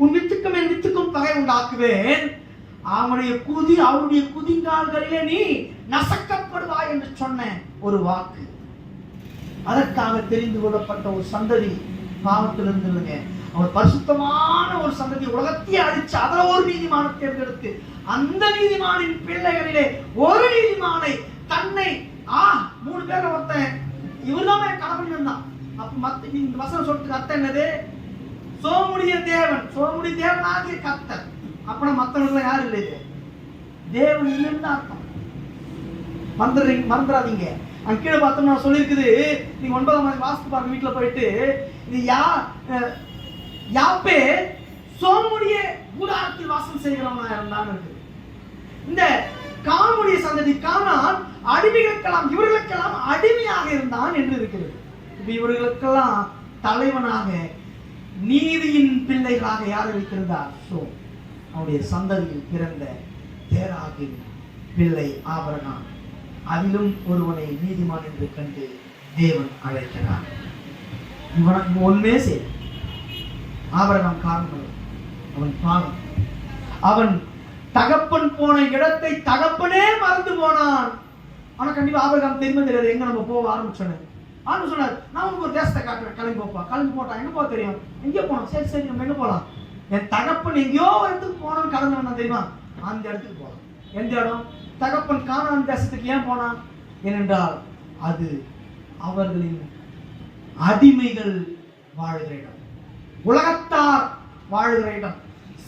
உன் வித்துக்கும் என் வித்துக்கும் பகை உண்டாக்குவேன். அவருடைய குதிங்கால்களிலே நீ நசக்கப்படுவாய் என்று சொன்ன ஒரு வாக்கு. அதற்காக தெரிந்து கொள்ளப்பட்ட ஒரு சந்ததி பாவத்திலிருந்து இல்லைங்க. அவர் பரிசுத்தமான ஒரு சந்ததி உலகத்தையே அழிச்சு அதுல ஒரு நீதிமானை தேர்ந்தெடுத்து அந்த நீதிமானின் பிள்ளைகளிலே ஒரு நீதிமானை தன்னை 3 பேரை ஒருத்தன் இவர்தான் கணவன் இருந்தான். அப்ப மத்த இந்த வசனம் சொல்றதுக்கு அர்த்தம் என்னது? சோமுடைய தேவனாகிய கர்த்தர். அப்பனா மத்தவங்க யாரும் இல்லை, தேவன் இல்லைன்னு அர்த்தம். மறந்துடாதீங்க. அங்க கீழே பார்த்தோம்னா சொல்லியிருக்குது, நீங்க 9ஆம் வாசித்து பாருங்க வீட்டுல போயிட்டு, இது யாப்பே சோமுடைய கூடாரத்தில் வாசம் செய்கிறவனா இருந்தான்னு இருக்கு. இந்த காமுடைய சந்ததி கானான் அடிமைகளுக்கெல்லாம் இவர்களுக்கெல்லாம் அடிமையாக இருந்தான் என்று இருக்கிறது. இப்ப இவர்களுக்கெல்லாம் தலைவனாக நீதியின் பிள்ளைகளாக யார் வைத்திருந்தார்? அவருடைய சந்ததியில் பிறந்த தேராகின் பிள்ளை ஆபிரகாம். அதிலும் ஒருவனை நீதிமான் என்று கண்டு தேவன் அழைக்கிறார். இவன் ஒன்னே செய். ஆபிரகாம் காரணம் அவன் பாவம். அவன் தகப்பன் போன இடத்தை தகப்பனே மறந்து போனான். ஆனா கண்டிப்பா ஆபிரகாம் தெரியாது எங்க நம்ம போக ஆரம்பிச்சோன்னு. ஆண்டு சொன்னார், நான் உனக்கு ஒரு தேசத்தை காட்டுறேன், கிளம்பி போப்பா. கிளம்பி போட்டான். எங்க போக தெரியும்? எங்கே போனோம்? சரி நம்ம எங்க போகலாம்? என் தகப்பன் எங்கேயோ இடத்துக்கு போனோம்னு கடந்து வேணாம் தெரியுமா? அந்த இடத்துக்கு போகலாம். எந்த இடம்? தகப்பன் கானான் தேசத்துக்கு ஏன் போனான்? ஏனென்றால் அது அவர்களின் அடிமைகள் வாழ்கிற இடம், உலகத்தார் வாழ்கிற இடம்,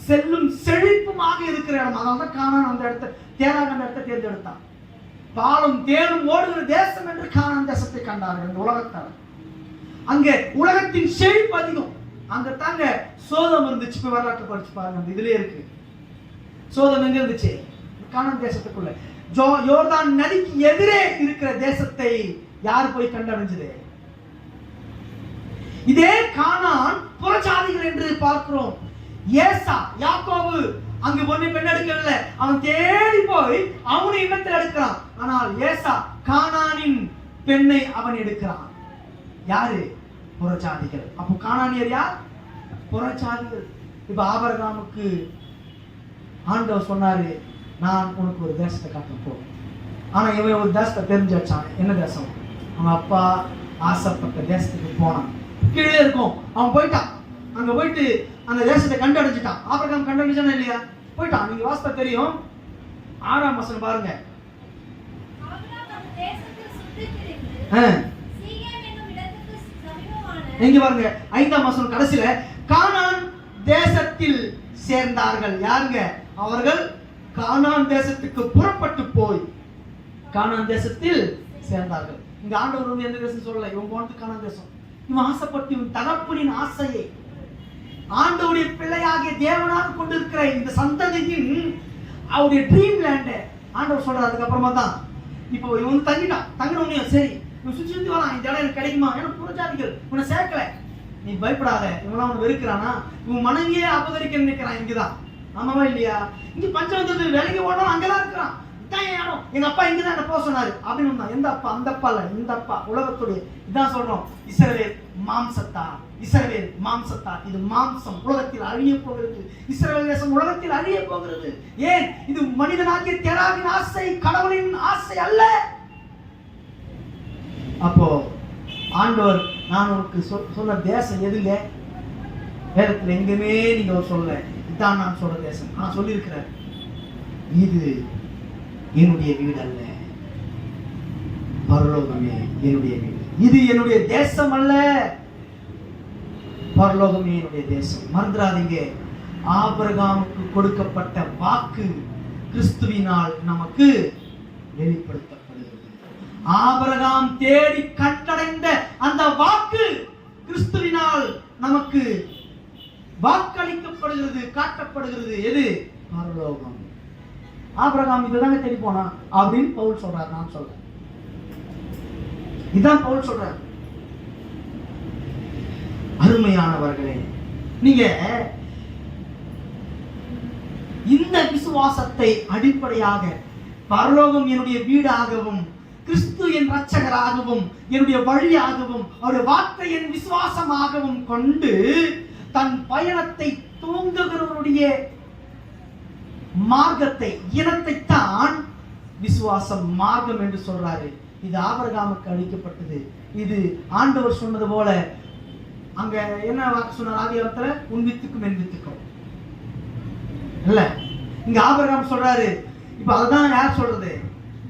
செல்லும் செழிப்புமாக இருக்கிற இடம். அதனால கானான் அந்த இடத்தை, தேராக அந்த இடத்தை தேர்ந்தெடுத்தான். பாலும் தேனும் ஓடுகிற தேசம் என்று கானான் தேசத்தை கண்டார்கள் இந்த உலகத்தார். அங்க உலகத்தின் செழிப்பு அதிகம். அங்க தாங்க சோதம் இருந்துச்சு. இப்ப வரலாற்று படிச்சு பாருங்க, அந்த இதுலயே இருக்கு. சோதம் எங்க இருந்துச்சு? கானான் தேசத்துக்குள்ள. யோர்தான் நதிக்கு எதிரே இருக்கிற தேசத்தை யார் போய் கண்டடைஞ்சது? இதே கானான் புறஜாதிகள் என்று பார்க்கிறோம். ஏசா, யாக்கோபு அங்கு பொண்ணு பெண் எடுக்கல, அவன் தேடி போய் அவனை இடத்தில் எடுக்கிறான். ஆனால் ஏசா கானானின் பெண்ணை அவன் எடுக்கிறான். யாரு? புறஜாதிகள். அப்போ கானானியர் யார்? புறஜாதிகள். இப்ப ஆபிரகாமுக்கு ஆண்டவர் சொன்னாரு, நான் உனக்கு ஒரு தேசத்தை காட்ட போ. ஆனா இவன் ஒரு தேசத்தை தெரிஞ்சு வச்சான். என்ன தேசம்? அவன் அப்பா ஆசைப்பட்ட தேசத்துக்கு போனான். கீழே இருக்கும். அவன் போயிட்டான். அங்க போயிட்டு அந்த தேசத்தை கண்டடைஞ்சிட்டான். ஆபிரகாம் கண்டடைஞ்சானா இல்லையா? போயிட்டான். நீங்க வாசித்தா தெரியும். 6ஆம் வசனம் பாருங்க. எங்க பாருங்க, 5ஆம் வசனம் கடைசியில கானான் தேசத்தில் சேர்ந்தார்கள். யாருங்க? அவர்கள் கானான் தேசத்துக்கு புறப்பட்டு போய் கானான் தேசத்தில் சேர்ந்தார்கள். இங்க ஆண்டவர் வந்து எந்த தேசம் சொல்லல, இவன் போனது கானான் தேசம். இவன் ஆசைப்பட்டு, இவன் தகப்பனின் ஆசையை, ஆண்டவருடைய பிள்ளையாகிய தேவனாக கொண்டிருக்கிற இந்த சந்ததியின் அவருடைய ட்ரீம் லேண்ட ஆண்டவர் சொல்றாரு. அதுக்கப்புறமா தான் இப்போ இவன் தங்கிட்டான். தங்கினவனே சரி, இவன் சுற்றி சுற்றி வரான், இந்த இடம் எனக்கு கிடைக்குமா? ஏன்னா புறஜாதிகள் இவனை சேர்க்கல. நீ பயப்படாத, இவெல்லாம் அவனை வெறுக்கிறானா? இவன் மனைவியே அபகரிக்க நினைக்கிறான். இங்கதான். ஆமாவா இல்லையா? இங்க பஞ்சம் வந்தது, வேலைக்கு ஓடணும், அங்கதான் இருக்கிறான். எங்க அப்பா இங்கதான் என்ன போக சொன்னாரு அப்படின்னு. எந்த அப்பா? அந்த அப்பா இல்ல, இந்த அப்பா உலகத்துடைய. இதான் சொல்றோம், இஸ்ரவேல் மாம்சத்தா, இஸ்ரவேல் மாம்சத்தா. இது மாம்சம் உலகத்தில் அழிய போகிறது. இஸ்ரவேல் தேசம் உலகத்தில் அழிய போகிறது. ஏன்? இது மனிதனாகிய தெராவின் ஆசை, கடவுளின் ஆசை அல்ல. அப்போ ஆண்டவர், நான் உனக்கு சொன்ன தேசம் எதுங்க? வேதத்துல எங்குமே நீங்க சொல்ல, இதான் நான் சொல்ற தேசம். நான் சொல்லியிருக்கிறேன், இது என்னுடைய வீடு அல்ல, பரலோகமே என்னுடைய வீடு. இது என்னுடைய தேசம் அல்ல, பரலோகமே என்னுடைய தேசம். மறந்துடாதீங்க, ஆபிரகாமுக்கு கொடுக்கப்பட்ட வாக்கு கிறிஸ்துவினால் நமக்கு வெளிப்படுத்தப்படுகிறது. ஆபிரகாம் தேடி கண்டடைந்த அந்த வாக்கு கிறிஸ்துவினால் நமக்கு வாக்களிக்கப்படுகிறது, காட்டப்படுகிறது. எது? பரலோகம். ஆபிரகாம் இதுதாங்க தேடி போனான் அப்படின்னு பவுல் சொல்றார். நான் சொல்றேன், இதான் பவுல் சொல்றார். அருமையானவர்களே, நீங்க இந்த விசுவாசத்தை அடிப்படையாக, பரலோகம் என்னுடைய வீடாகவும், கிறிஸ்து என் இரட்சகராகவும், என்னுடைய வழியாகவும், அவருடைய வார்த்தை என் விசுவாசமாகவும் கொண்டு தன் பயணத்தை துவங்குகிறவருடைய மார்க்கத்தை, இனத்தை தான் விசுவாசம் மார்க்கம் என்று சொல்றாரு. இது ஆபிரகாமுக்கு அளிக்கப்பட்டது. இது ஆண்டவர் சொன்னது போல. அங்க என்ன வாக்கு சொன்னார்? ஆதிகாரத்துல உன் வித்துக்கும் என் வித்துக்கும் இல்ல. இங்க ஆபிரகாம் சொல்றாரு. இப்ப அதுதான் யார் சொல்றது?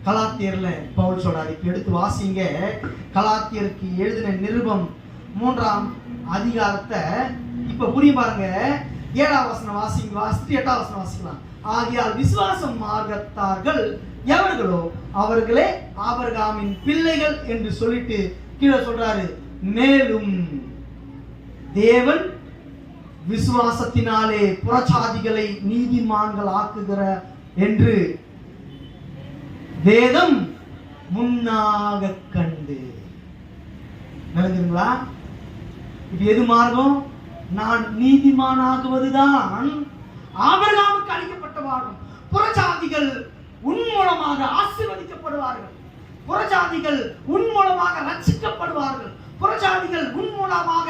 கலாத்தியர்ல பவுல் சொல்றாரு. இப்ப எடுத்து வாசிங்க. கலாத்தியருக்கு எழுதின நிருபம் 3ஆம் அதிகாரத்தை இப்ப புரியும் பாருங்க. 7ஆம் வசனம் வாசிங்க. வாசித்து 8ஆம் வசனம் வாசிக்கலாம். ஆகியால் விசுவாசம் மார்க்கத்தார்கள் எவர்களோ அவர்களே ஆபிரகாமின் பிள்ளைகள் என்று சொல்லிட்டு கீழே சொல்றாரு, மேலும் தேவன் விசுவாசத்தினாலே புறஜாதிகளை நீதிமான்கள் ஆக்குகிற என்று வேதம் முன்னாக கண்டு. நடக்குதுங்களா? இது எது மார்க்கம்? நான் நீதிமானாகுவதுதான் ஆபிரகாமுக்கு அளிக்கப்பட்ட மார்க்கம். புறஜாதிகள் உன் மூலமாக ஆசீர்வதிக்கப்படுவார்கள். புறஜாதிகள் உன் மூலமாக ரட்சிக்கப்படுவார்கள். புறஜாதிகள் உன் மூலமாக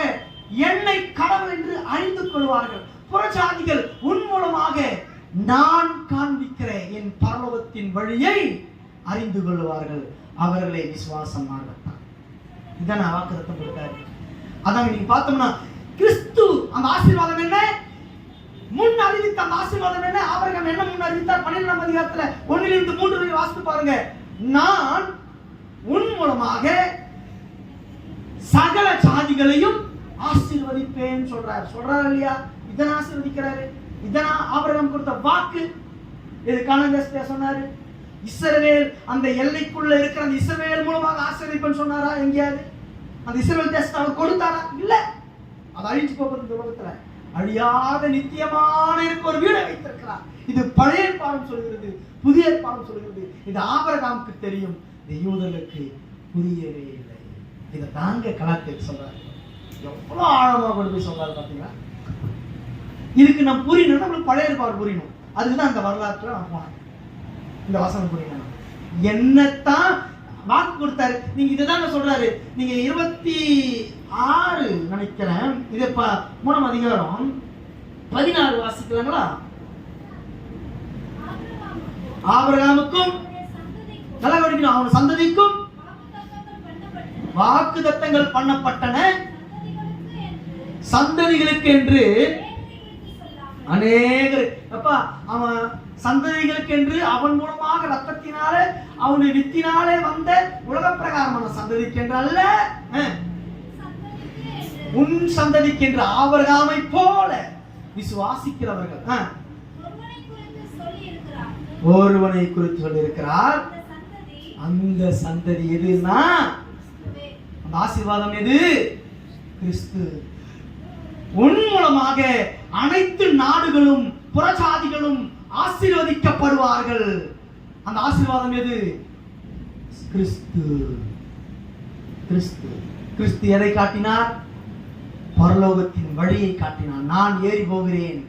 என்னை கடவுள் என்று அறிந்து கொள்வார்கள். புறஜாதிகள் உன் மூலமாக நான் காண்பிக்கிற என் பரலோகத்தின் வழியை அறிந்து கொள்வார்கள். அவர்களை விசுவாசம் மார்க்கத்தான். இதான் வாக்குத்தத்தம் கொடுத்தாரு. அதான் நீங்க பார்த்தோம்னா கிறிஸ்து அந்த ஆசீர்வாதம் என்ன? முன் அறிவித்த அந்த ஆசீர்வாதம் என்ன? ஆபிரகாம் என்ன முன் அறிவித்தார்? 12ஆம் அதிகாரத்துல 1 - 3 வாசித்து பாருங்க. நான் உன் மூலமாக சகல ஜாதிகளையும் ஆசீர்வதிப்பேன் சொல்றாரு இல்லையா? இதனை ஆசீர்வதிக்கிறாரு. இதனா ஆபிரகாம் கொடுத்த வாக்கு. இது கானான் தேசத்தை சொன்னாரு. இஸ்ரவேல் அந்த எல்லைக்குள்ள இருக்கிற அந்த இஸ்ரவேல் மூலமாக ஆசீர்வதிப்பேன்னு சொன்னாரா? எங்கேயாவது அந்த இஸ்ரவேல் தேசத்தை அவர் கொடுத்தாரா? இல்ல. அது அழிஞ்சு போகிறது. இந்த உலகத்துல அழியாத நித்தியமான இருக்க ஒரு வீடை வைத்திருக்கிறார். இது பழைய பாடம் சொல்கிறது, புதிய பாடம் சொல்கிறது. இது ஆபிரகாமுக்கு தெரியும், இந்த யூதர்களுக்கு புரியவே இல்லை. இதை தாங்க கலாத்திற்கு சொல்றாரு. எவ்வளவு ஆழமா கொண்டு போய் சொல்றாரு பாத்தீங்களா? இதுக்கு நம்ம புரியணும், நம்மளுக்கு பழைய ஏற்பாடு புரியணும். அதுக்குதான் அந்த வரலாற்றுல நான் போனேன். இந்த வசனம் புரியணும். என்னத்தான் வாக்கு கொடுத்தாரு. நீங்க இதுதான் சொல்றாரு. நீங்க 26 நினைக்கிறேன், இது 3ஆம் அதிகாரம் 16 வாசிக்கலாங்களா? ஆபிரகாமுக்கும் நல்லா படிக்கணும், அவன் சந்ததிக்கும் வாக்கு தத்தங்கள் பண்ணப்பட்டன, சந்ததிகளுக்கு என்று அநேகர். அப்பா அவன் சந்ததிகளுக்கு என்று அவன் மூலமாக ரத்தத்தினாலே அவனுடைய வித்தினாலே வந்த உலக பிரகாரமான சந்ததிக்கு என்று அல்ல, உன் சந்ததிக்கு என்று ஆபிரகாமை போல விசுவாசிக்கிறவர்கள் ஒருவனை குறித்து சொல்லி இருக்கிறார். அந்த சந்ததி எதுனா, அந்த ஆசீர்வாதம் எது? கிறிஸ்து. உன் மூலமாக அனைத்து நாடுகளும் புறஜாதிகளும் ஆசீர்வதிக்கப்படுவார்கள். அந்த ஆசீர்வாதம் எது? கிறிஸ்து. கிறிஸ்து. கிறிஸ்து எதை காட்டினார்? பரலோகத்தின் வழியை காட்டினார். நான் ஏறி போகிறேன்,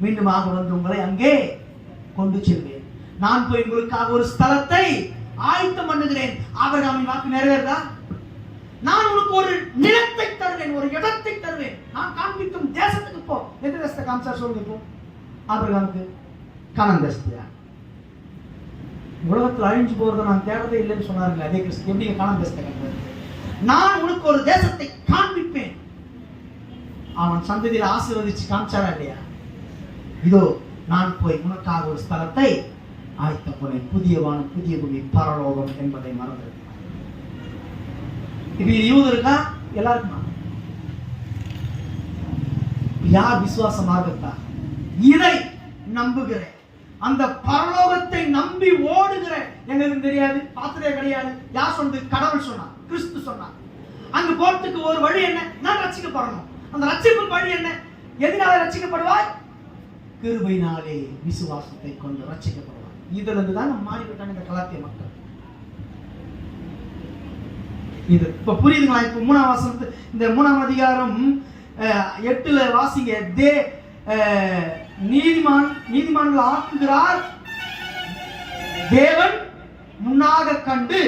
மீண்டுமாக வந்து உங்களை அங்கே கொண்டு செல்வேன். நான் போய் உங்களுக்காக ஒரு ஸ்தலத்தை ஆயத்தம் பண்ணுகிறேன். ஆபிரகாமின் வாக்கு நிறைவேறுதா? நான் உனக்கு ஒரு நிலத்தை தருவேன், ஒரு இடத்தை தருவேன், நான் காண்பிக்கும் தேசத்துக்கு போ. எந்த தேசத்தை காமிச்சார் சொல்லுங்க? இப்போ ஆபிரகாமுக்கு கானான் தேசத்தையா? உலகத்தில் அழிஞ்சு போறதை நான் தேடவே இல்லைன்னு சொன்னாருங்க. அதே கிறிஸ்து எப்படி கானான் தேசத்தை காண்பாரு? நான் உனக்கு ஒரு தேசத்தை காண்பிப்பேன். அவன் சந்ததியில் ஆசீர்வதிச்சு காமிச்சாரா இல்லையா? இதோ நான் போய் உனக்காக ஒரு ஸ்தலத்தை ஆயத்தம் போனேன், புதிய வானம் புதிய பூமி பரலோகம் என்பதை மறந்து. இப்ப யூத இருக்கா? எல்லாருக்குமா? யார் விசுவாசமாக இருந்தா இதை நம்புகிற, அந்த பரலோகத்தை நம்பி ஓடுகிற, எங்களுக்கு தெரியாது, பார்த்ததே கிடையாது. யார் சொன்னது? கடவுள் சொன்னார், கிறிஸ்து சொன்னார். அங்க போறதுக்கு ஒரு வழி என்ன? நான் ரட்சிக்கப்படணும். அந்த ரட்சிப்பு வழி என்ன? எதனால ரட்சிக்கப்படுவாய்? கிருபையினாலே விசுவாசத்தை கொண்டு ரட்சிக்கப்படுவார். இதுல இருந்து தான் நம்ம மாறிவிட்டாங்க இந்த கலாத்திய மக்கள். இது இப்ப புரியுதுங்களா? இப்ப 3ஆம் வசனத்து இந்த 3ஆம் அதிகாரம் 8 வாசிங்க. நீதிமான்கள் ஆக்குகிறார் தேவன் முன்னாக கண்டு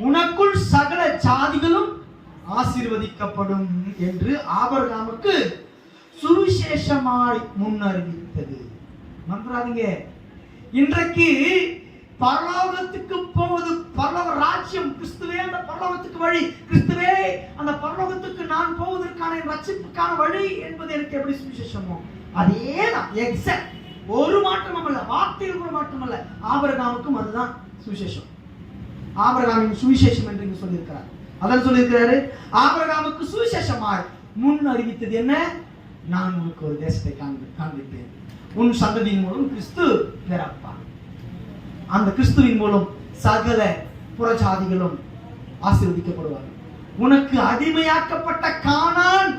உனக்குள் சகல ஜாதிகளும் ஆசீர்வதிக்கப்படும் என்று ஆபிரகாமுக்கு சுவிசேஷமாய் முன்னறிவித்தது. நம்புறாதீங்க. இன்றைக்கு பரலோகத்துக்கு போவது, பரலோக ராஜ்யம், கிறிஸ்துவே அந்த பரலோகத்துக்கு வழி, கிறிஸ்துவே அந்த பரலோகத்துக்கு நான் போவதற்கான ரட்சிப்புக்கான வழி என்பது எனக்கு எப்படி சுவிசேஷமோ அதேதான். எக்ஸாக்ட். ஒரு மாற்றம் அல்ல, வார்த்தையில் கூட மாற்றம் அல்ல. ஆபிரகாமுக்கும் அதுதான் சுவிசேஷம். ஆபிரகாமின் சுவிசேஷம் என்று இங்கு சொல்லியிருக்கிறார். அதான் சொல்லியிருக்கிறாரு, ஆபிரகாமுக்கு சுவிசேஷமாய் முன் அறிவித்தது என்ன? நான் உனக்கு ஒரு தேசத்தை காண்பிப்பேன், உன் சந்ததியின் மூலம் கிறிஸ்து பிறப்பான். அந்த கிறிஸ்துவின் மூலம் சகல புறஜாதிகளும் ஆசீர்வதிக்கப்படுவார்கள். உனக்கு அடிமையாக்கப்பட்ட கானான்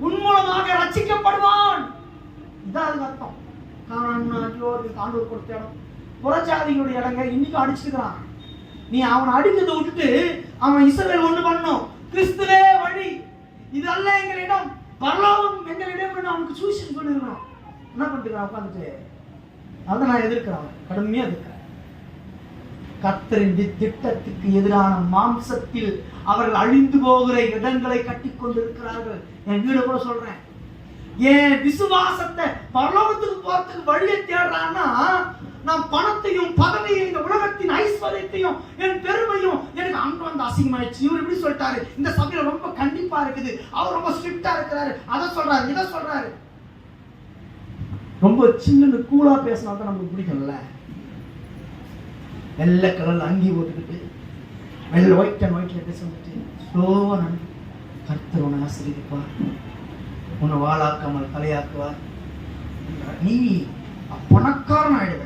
உன் மூலமாக ரட்சிக்கப்படுவான். இதான் அர்த்தம். கானான் ஆண்டவர் கொடுத்த இடம், புறஜாதிகளுடைய இடங்க இன்னைக்கு அடிச்சுக்கிறான். நீ அவனை அடிக்கிறத விட்டுட்டு அவன் இஸ்ரவேல் ஒண்ணு பண்ணணும். கிறிஸ்துவே வழி, இது அல்ல எங்களிடம், பரலோகம் எங்களிடம் அவனுக்கு சுவிசேஷம் சொல்லிருக்கணும். என்ன பண்ணிட்டு உட்காந்துட்டு அதை நான் எதிர்க்கிறேன், கடுமையா எதிர்க்கிறேன். கர்த்தரின் திட்டத்துக்கு எதிரான மாம்சத்தில் அவர்கள் அழிந்து போகிற இடங்களை கட்டி கொண்டிருக்கிறார்கள். என் வீடு கூட சொல்றேன், ஏன் விசுவாசத்தை பரலோகத்துக்கு போறதுக்கு வழியை தேடுறான்னா, நான் பணத்தையும் பதவியையும் இந்த உலகத்தின் ஐஸ்வர்யத்தையும் என் பெருமையும் எனக்கு அங்க வந்து அசிங்கமாயிடுச்சு. இவர் இப்படி சொல்லிட்டாரு, இந்த சபையில ரொம்ப கண்டிப்பா இருக்குது, அவர் ரொம்ப ஸ்ட்ரிக்டா இருக்கிறாரு, அதை சொல்றாரு இதை சொல்றாரு. ரொம்ப சின்ன கூலா பேசினா தான் நமக்கு பிடிக்கும்ல. வெள்ளை கலர்ல அங்கி போட்டுக்கிட்டு வெள்ளை ஒயிட் அண்ட் ஒயிட்ல ட்ரெஸ் வந்துட்டு ஸ்லோவா நடந்து, கர்த்தர் உன்னை ஆசீர்வதிப்பார், உன்னை வாழாக்காமல் தலையாக்குவார், நீ பணக்காரன் ஆயிடுவ.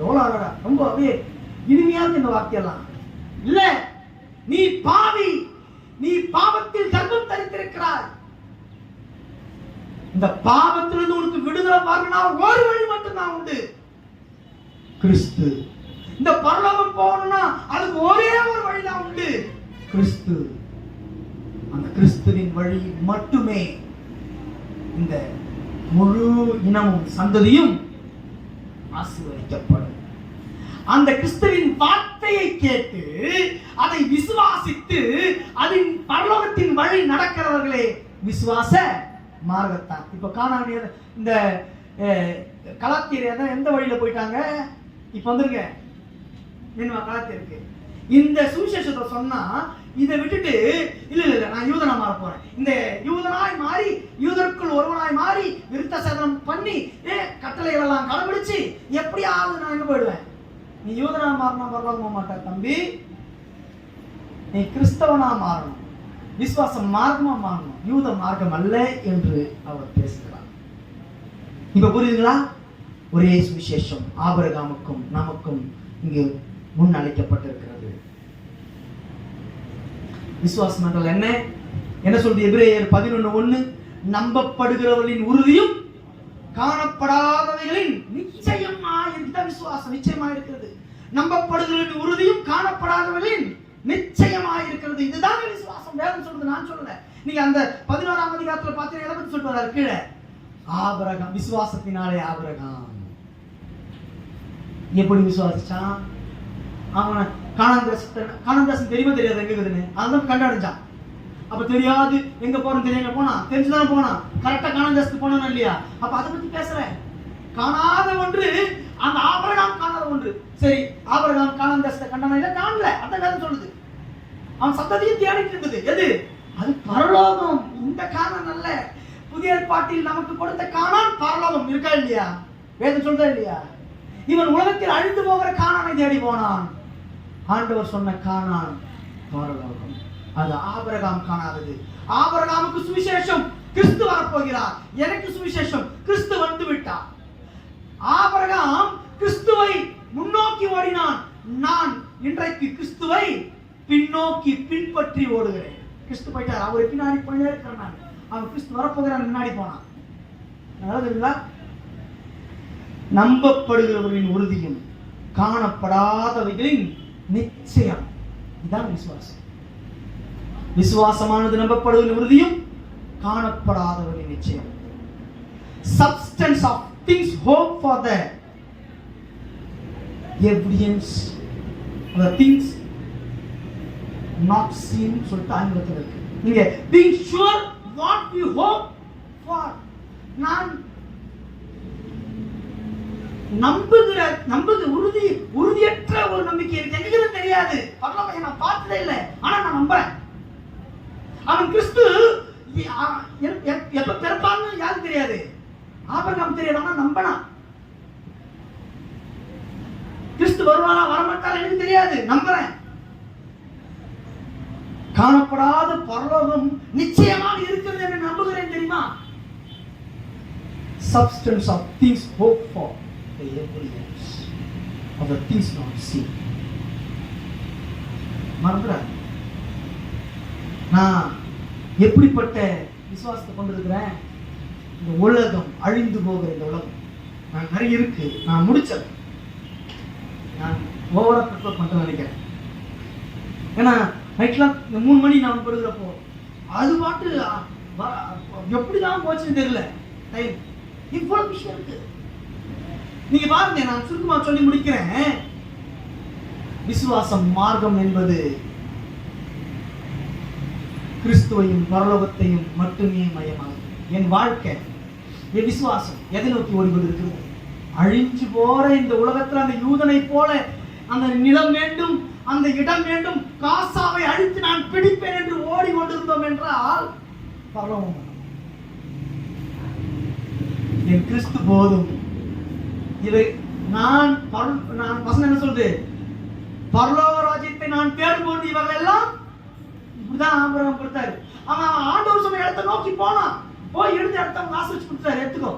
எவ்வளவு அழகா, ரொம்ப அப்படியே இனிமையா இருக்கு இந்த வார்த்தையெல்லாம். இல்ல, நீ பாவி, நீ பாவத்தில் கர்ப்பம் தரித்திருக்கிறாய். இந்த பாவத்திலிருந்து உனக்கு விடுதலை பார்க்கணும்னா ஒரு வழி மட்டும்தான் உண்டு, கிறிஸ்து. இந்த பரலோகம் போகணும்னா அதுக்கு ஒரே ஒரு வழிதான் உண்டு, கிறிஸ்து. அந்த கிறிஸ்துவின் வழி மட்டுமே இந்த முழு இனமும் சந்ததியும் ஆசீர்வதிக்கப்படும். அந்த கிறிஸ்துவின் வார்த்தையை கேட்டு அதை விசுவாசித்து அதன் பரலோகத்தின் வழி நடக்கிறவர்களே விசுவாச மார்க்கத்தான். இப்ப கானானிய இந்த கலாத்தியர் எந்த வழியில போயிட்டாங்க? இப்ப வந்துருங்க கலாத்தியருக்கு இந்த சுவிசேஷத்தை சொன்னா இதை விட்டுட்டு இல்ல இல்ல நான் யூதனா மாற போறேன், இந்த யூதனாய் மாறி யூதருக்குள் ஒருவனாய் மாறி விருத்த சேதனம் பண்ணி கட்டளைகள் எல்லாம் கடைபிடிச்சு எப்படியாவது நான் எங்க போயிடுவேன். நீ யூதனா மாறினா வரலாம மாட்ட தம்பி, நீ கிறிஸ்தவனா மாறணும், விசுவாசம் மார்க்கமா மாறணும், யூத மார்க்கம் அல்ல என்று அவர் பேசுகிறார். இப்ப புரியுதுங்களா? ஒரே சுவிசேஷம் ஆபிரகாமுக்கும் நமக்கும் இங்கு முன் அழைக்கப்பட்டிருக்கிறது. விசுவாசம் என்றால் என்ன? என்ன சொல்றது? எபிரேயர் 11:1, நம்பப்படுகிறவர்களின் உறுதியும் காணப்படாதவைகளின் நிச்சயமா. இந்த விசுவாசம் நிச்சயமா இருக்கிறது. நம்பப்படுகிறவர்களின் உறுதியும் காணப்படாதவர்களின் நிச்சயமா இருக்கிறது. இதுதான் விசுவாசம். வேதம் சொல்றது, நான் சொல்லல. நீங்க அந்த 11ஆம் அதிகாரத்துல பார்த்தீங்கன்னா எதை பத்தி சொல்றாரு கீழே? ஆபிரகாம், விசுவாசத்தினாலே ஆபிரகாம் எப்படி விசுவாசிச்சான்? அவன் கானான்தேசம் தெரியுமா தெரியாது எங்க இருக்குதுன்னு அதான் கண்டடைஞ்சான். அப்ப தெரியாது எங்க போறோம் தெரியாம போனா, தெரிஞ்சுதானே போனா, கரெக்டா கானான்தேசத்துக்கு போனா இல்லையா? அப்ப அதை பத்தி பேசுறேன். காணாத ஒன்று அந்த ஆபிரகாம் காணாத ஒன்று. சரி, ஆபிரகாம் கானான்தேசத்தை கண்டானா இல்ல? காணல. அதான் வேதம் சொல்லுது. அவன் சந்ததியை தேடிட்டு இருந்தது எது? அது பரலோகம். இந்த கானான் அல்ல. புதிய ஏற்பாட்டில் நமக்கு கொடுத்த கானான் பரலோகம். இருக்கா இல்லையா? வேதம் சொல்றா இல்லையா? இவன் உலகத்தில் அழிந்து போகிற கானானை தேடி போனான். ஆண்டவர் சொன்ன கானான் பரலோகம். அது ஆபிரகாம் காணாதது. ஆபிரகாமுக்கு சுவிசேஷம் கிறிஸ்து வரப்போகிறார். எனக்கு சுவிசேஷம் கிறிஸ்து வந்து விட்டார். ஆபிரகாம் கிறிஸ்துவை முன்னோக்கி ஓடினான். நான் இன்றைக்கு கிறிஸ்துவை பின்னோக்கி பின்பற்றி ஓடுகிறேன். கிறிஸ்து போயிட்டார், அவரை பின்னாடி போயிட்டே இருக்கிறான். அவன் கிறிஸ்து வரப்போகிறான், முன்னாடி போனான். நல்லதுங்களா? நம்பப்படுகிறவர்களின் உறுதியும் காணப்படாதவைகளின் நிச்சயம். இதுதான் விசுவாசம். விசுவாசமானது நம்பப்படுவதின் உறுதியும் காணப்படாதவர்களின் நிச்சயம். Substance of things hope for the evidence of the things not seen. சொல்லிட்டு ஆங்கிலத்தில் இருக்கு. நீங்க being sure what we hope for. நான் உறுதியற்ற ஒரு நம்பிக்கை இருக்கு. எனக்கு தெரியாது, பரலோகம் நான் பார்த்ததே இல்லை, ஆனா நான் நம்புறேன். அவன் கிறிஸ்து எப்ப பிறப்பான்னு யாருக்கு தெரியாது, ஆபிரகாம் தெரியாது, ஆனா நம்பனா. கிறிஸ்து வருவாரா வரமாட்டாரா எனக்கு தெரியாது, நம்புறேன். காணப்படாத பரலோகம் நிச்சயமாக இருக்கிறது என்று நம்புகிறேன். தெரியுமா? Substance of things hoped for, the evidence of the things not seen. மறந்துடா, நான் எப்படிப்பட்ட விசுவாசத்தை கொண்டிருக்கிறேன்? இந்த உலகம் அழிந்து போகிற இந்த உலகம் நான் நிறைய இருக்கு, நான் முடிச்சேன். நான் ஓவரா ப்ரிப்பேர் பண்ணிட்டு நினைக்கிறேன். ஏன்னா நைட்லாம் இந்த 3 மணி நான் படுகிறப்போ அது பாட்டு எப்படிதான் போச்சுன்னு தெரியல. டைம் இவ்வளவு விஷயம் இருக்கு. நீங்க பாருங்க, நான் சுருக்கமா சொல்லி முடிக்கிறேன். விசுவாசம் மார்க்கம் என்பது கிறிஸ்துவையும் பரலோகத்தையும் மட்டுமே மையமாகும். என் வாழ்க்கை, என் விசுவாசம் எதை நோக்கி ஓடிக்கொண்டிருக்கிறது? அழிஞ்சு போற இந்த உலகத்துல அந்த யூதனை போல அந்த நிலம் வேண்டும், அந்த இடம் வேண்டும், காசாவை அழித்து நான் பிடிப்பேன் என்று ஓடிக்கொண்டிருந்தோம் என்றால் பரலோகம் என் கிறிஸ்து போதும். இதை நான் வசனம் என்ன சொல்றது? பரலோக ராஜ்யத்தை நான் தேடும்போது இவர்கள் எல்லாம் இப்படிதான் ஆபிரகாம் கொடுத்தாரு. அவன் ஆண்டவர் சொன்ன இடத்தை நோக்கி போனான். போய் எடுத்த இடத்த அவங்க ஆசிரிச்சு கொடுத்தாரு. எடுத்துக்கோ,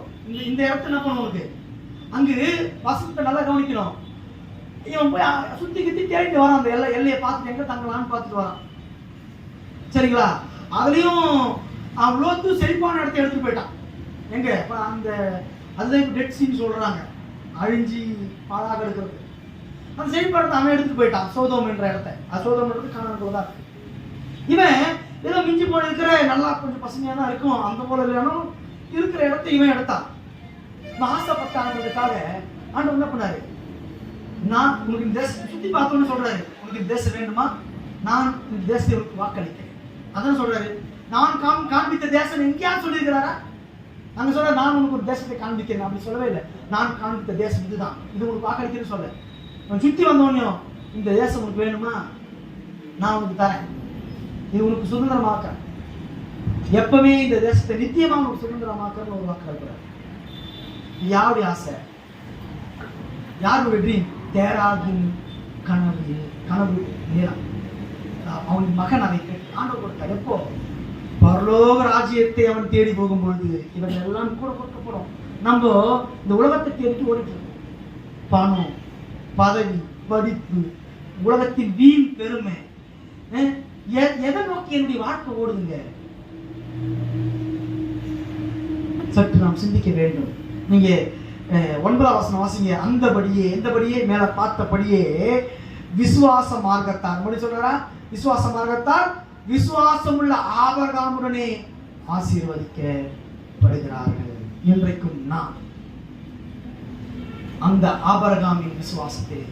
இந்த இடத்த என்ன பண்ணும் உனக்கு, அங்கு வசனத்தை நல்லா கவனிக்கணும். இவன் போய் சுத்தி கித்தி தேடிட்டு வரான். அந்த எல்லையை பார்த்துட்டு எங்க தங்கலான்னு பார்த்துட்டு வரான். சரிங்களா? அதுலயும் அவன் லோத்து செழிப்பான இடத்த எடுத்துட்டு போயிட்டான். எங்க அந்த அதுதான் இப்ப டெட் சீன் சொல்றாங்க, அழிஞ்சி பாழாக எடுக்கிறது. அந்த செழிப்பான அவன் எடுத்துட்டு போயிட்டான் சோதோம் என்ற இடத்த. சோதோம் என்றது கானான் தான். இவன் ஏதோ மிஞ்சி போன இருக்கிற நல்லா கொஞ்சம் பசுமையா தான் இருக்கும், அந்த போல இல்லையானும் இருக்கிற இடத்த இவன் எடுத்தான். ஆசைப்பட்டாங்கிறதுக்காக ஆண்டவர் என்ன பண்ணாரு, நான் உங்களுக்கு இந்த தேசத்தை சுத்தி பார்த்தோன்னு சொல்றாரு, உங்களுக்கு இந்த தேசம் வேண்டுமா, நான் இந்த தேசத்தை வாக்களித்தேன். அதான் சொல்றாரு. நான் காண்பித்த தேசம் எங்கேயாவது சொல்லியிருக்கிறாரா? அங்க சொல்ற நான் உனக்கு ஒரு தேசத்தை காண்பிக்கிறேன் அப்படி சொல்லவே இல்லை. நான் காண்பித்த தேசம் இதுதான், இது உங்களுக்கு வாக்களிக்கிறேன்னு சொல்ல. சுத்தி வந்தோடனையும் இந்த தேசம் உனக்கு வேணுமா, நான் உனக்கு தரேன், இது உனக்கு சுதந்திரமாக்க, எப்பவுமே இந்த தேசத்தை நித்தியமா உனக்கு சுதந்திரமாக்க ஒரு வாக்கு இருக்கிறார். யாருடைய ஆசை, யாருடைய ட்ரீம்? தேராகின் கனவு நேரம். அவன் மகன் அதை கேட்டு ஆண்டவர் கொடுத்தார். எப்போ? பரலோக ராஜ்யத்தை அவன் தேடி போகும்பொழுது இவர்கள் எல்லாம் கூட கொடுக்கப்படும். நம்ம இந்த உலகத்தை தேடி ஓடிட்டு பணம், பதவி, படிப்பு, உலகத்தின் வீண் பெருமை, எதை நோக்கி என்னுடைய வாழ்க்கை ஓடுதுங்க? சற்று நாம் சிந்திக்க வேண்டும். நீங்க 9ஆம் வசனம் வாசிங்க. அந்தபடியே, எந்தபடியே, மேல பார்த்தபடியே விசுவாச மார்க்கத்தார், மறுபடி சொல்றா, விசுவாச மார்க்கத்தார் விசுவாசம் உள்ள ஆபிரகாமுடனே ஆசீர்வதிக்கப்படுகிறார்கள். இன்றைக்கும் நாம் அந்த ஆபிரகாமின் விசுவாசத்தில்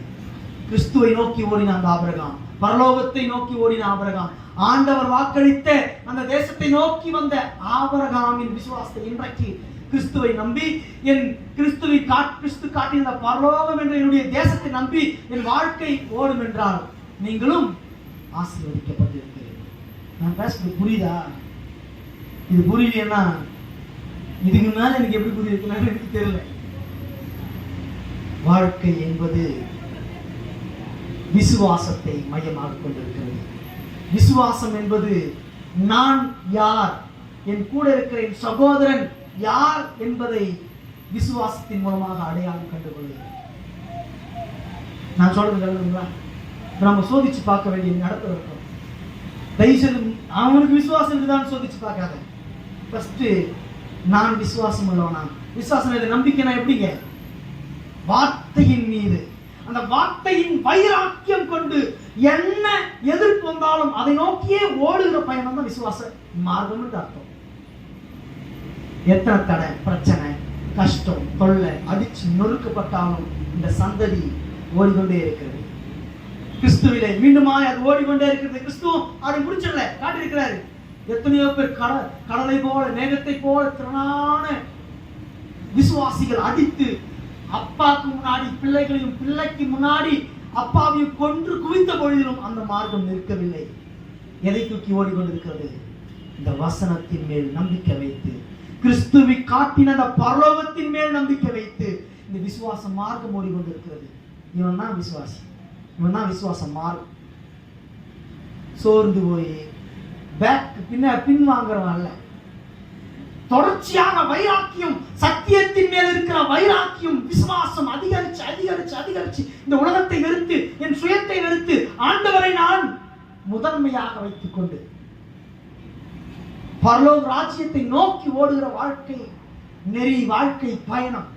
கிறிஸ்துவை நோக்கி ஓடின அந்த ஆபிரகாம், பரலோகத்தை நோக்கி ஓடின ஆபிரகாம், ஆண்டவர் வாக்களித்த அந்த தேசத்தை நோக்கி வந்த ஆபிரகாமின் விசுவாசத்தை இன்றைக்கு கிறிஸ்துவை நம்பி, என் கிறிஸ்து காட்டின பரலோகம் என்ற என்னுடைய தேசத்தை நம்பி என் வாழ்க்கை ஓடும் என்றால் நீங்களும் ஆசீர்வதிக்கப்பட்டிருக்கிறீர்கள். நான் பேசுறது புரியுதா? இது புரியலைன்னா இதுக்கு மேல எனக்கு எப்படி புரியுதுன்னு எனக்கு தெரியல. வாழ்க்கை என்பது விசுவாசத்தை மையமாக கொண்டிருக்கிறது. விசுவாசம் என்பது நான் யார், என் கூட இருக்கிற என் சகோதரன் யார் என்பதை விசுவாசத்தின் மூலமாக அடையாளம் கண்டுகொள்ளுங்கள். நான் சொல்றது நம்ம சோதிச்சு பார்க்க வேண்டிய நடத்த இருக்கும். தயவுசெய்து அவனுக்கு விசுவாசம் இருக்குதான் சோதிச்சு பார்க்காத. ஃபர்ஸ்ட் நான் விசுவாசம் உள்ளவனா? விசுவாசம் இது நம்பிக்கைனா எப்படிங்க? வார்த்தையின் மீது அந்த வார்த்தையின் வைராக்கியம் கொண்டு என்ன எதிர்ப்பு வந்தாலும் அதை நோக்கியே ஓடுகிற பயணம் தான் விசுவாச மார்க்கம் என்று அர்த்தம். எத்தனை தடை, பிரச்சனை, கஷ்டம், தொல்லை அடிச்சு நொறுக்கப்பட்டாலும் இந்த சந்ததி ஓடிக்கொண்டே இருக்கிறது. கிறிஸ்துவிலே மீண்டுமாய் அது ஓடிக்கொண்டே இருக்கிறது. கிறிஸ்துவும் அதை முடிச்சல காட்டியிருக்கிறாரு. எத்தனையோ பேர் கடலை போல, மேகத்தை போல திறனான விசுவாசிகள் அடித்து அப்பாவுக்கு முன்னாடி பிள்ளைகளையும், பிள்ளைக்கு முன்னாடி அப்பாவையும் கொன்று குவித்த பொழுதிலும் அந்த மார்க்கம் நிற்கவில்லை. எதை தூக்கி ஓடிக்கொண்டிருக்கிறது? இந்த வசனத்தின் மேல் நம்பிக்கை வைத்து, கிறிஸ்துவை காட்டின அந்த பரலோகத்தின் மேல் நம்பிக்கை வைத்து இந்த விசுவாச மார்க்கம் ஓடிக்கொண்டிருக்கிறது. இவன் தான் விசுவாசி, இவன் தான் விசுவாசம் மார்க்கம். சோர்ந்து போய் பின் வாங்குறவன் அல்ல. தொடர்ச்சியான வைராக்கியம், சத்தியத்தின் மேல் இருக்கிற வைராக்கியம், விசுவாசம் அதிகரிச்சு அதிகரிச்சு அதிகரிச்சு இந்த உலகத்தை வெறுத்து, என் சுயத்தை வெறுத்து ஆண்டவரை நான் முதன்மையாக வைத்துக் கொண்டு பரலோக ராஜ்யத்தை நோக்கி ஓடுகிற வாழ்க்கை நெறி, வாழ்க்கை பயணம்.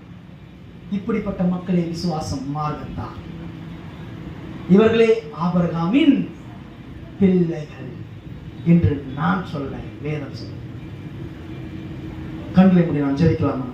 இப்படிப்பட்ட மக்களே விசுவாசம் மார்க்கத்தான். இவர்களே ஆபிரகாமின் பிள்ளைகள் என்று நான் சொல்றேன், வேதம் சொல்றேன். கண்களை மூடி நான் ஜெபிக்கலாமா?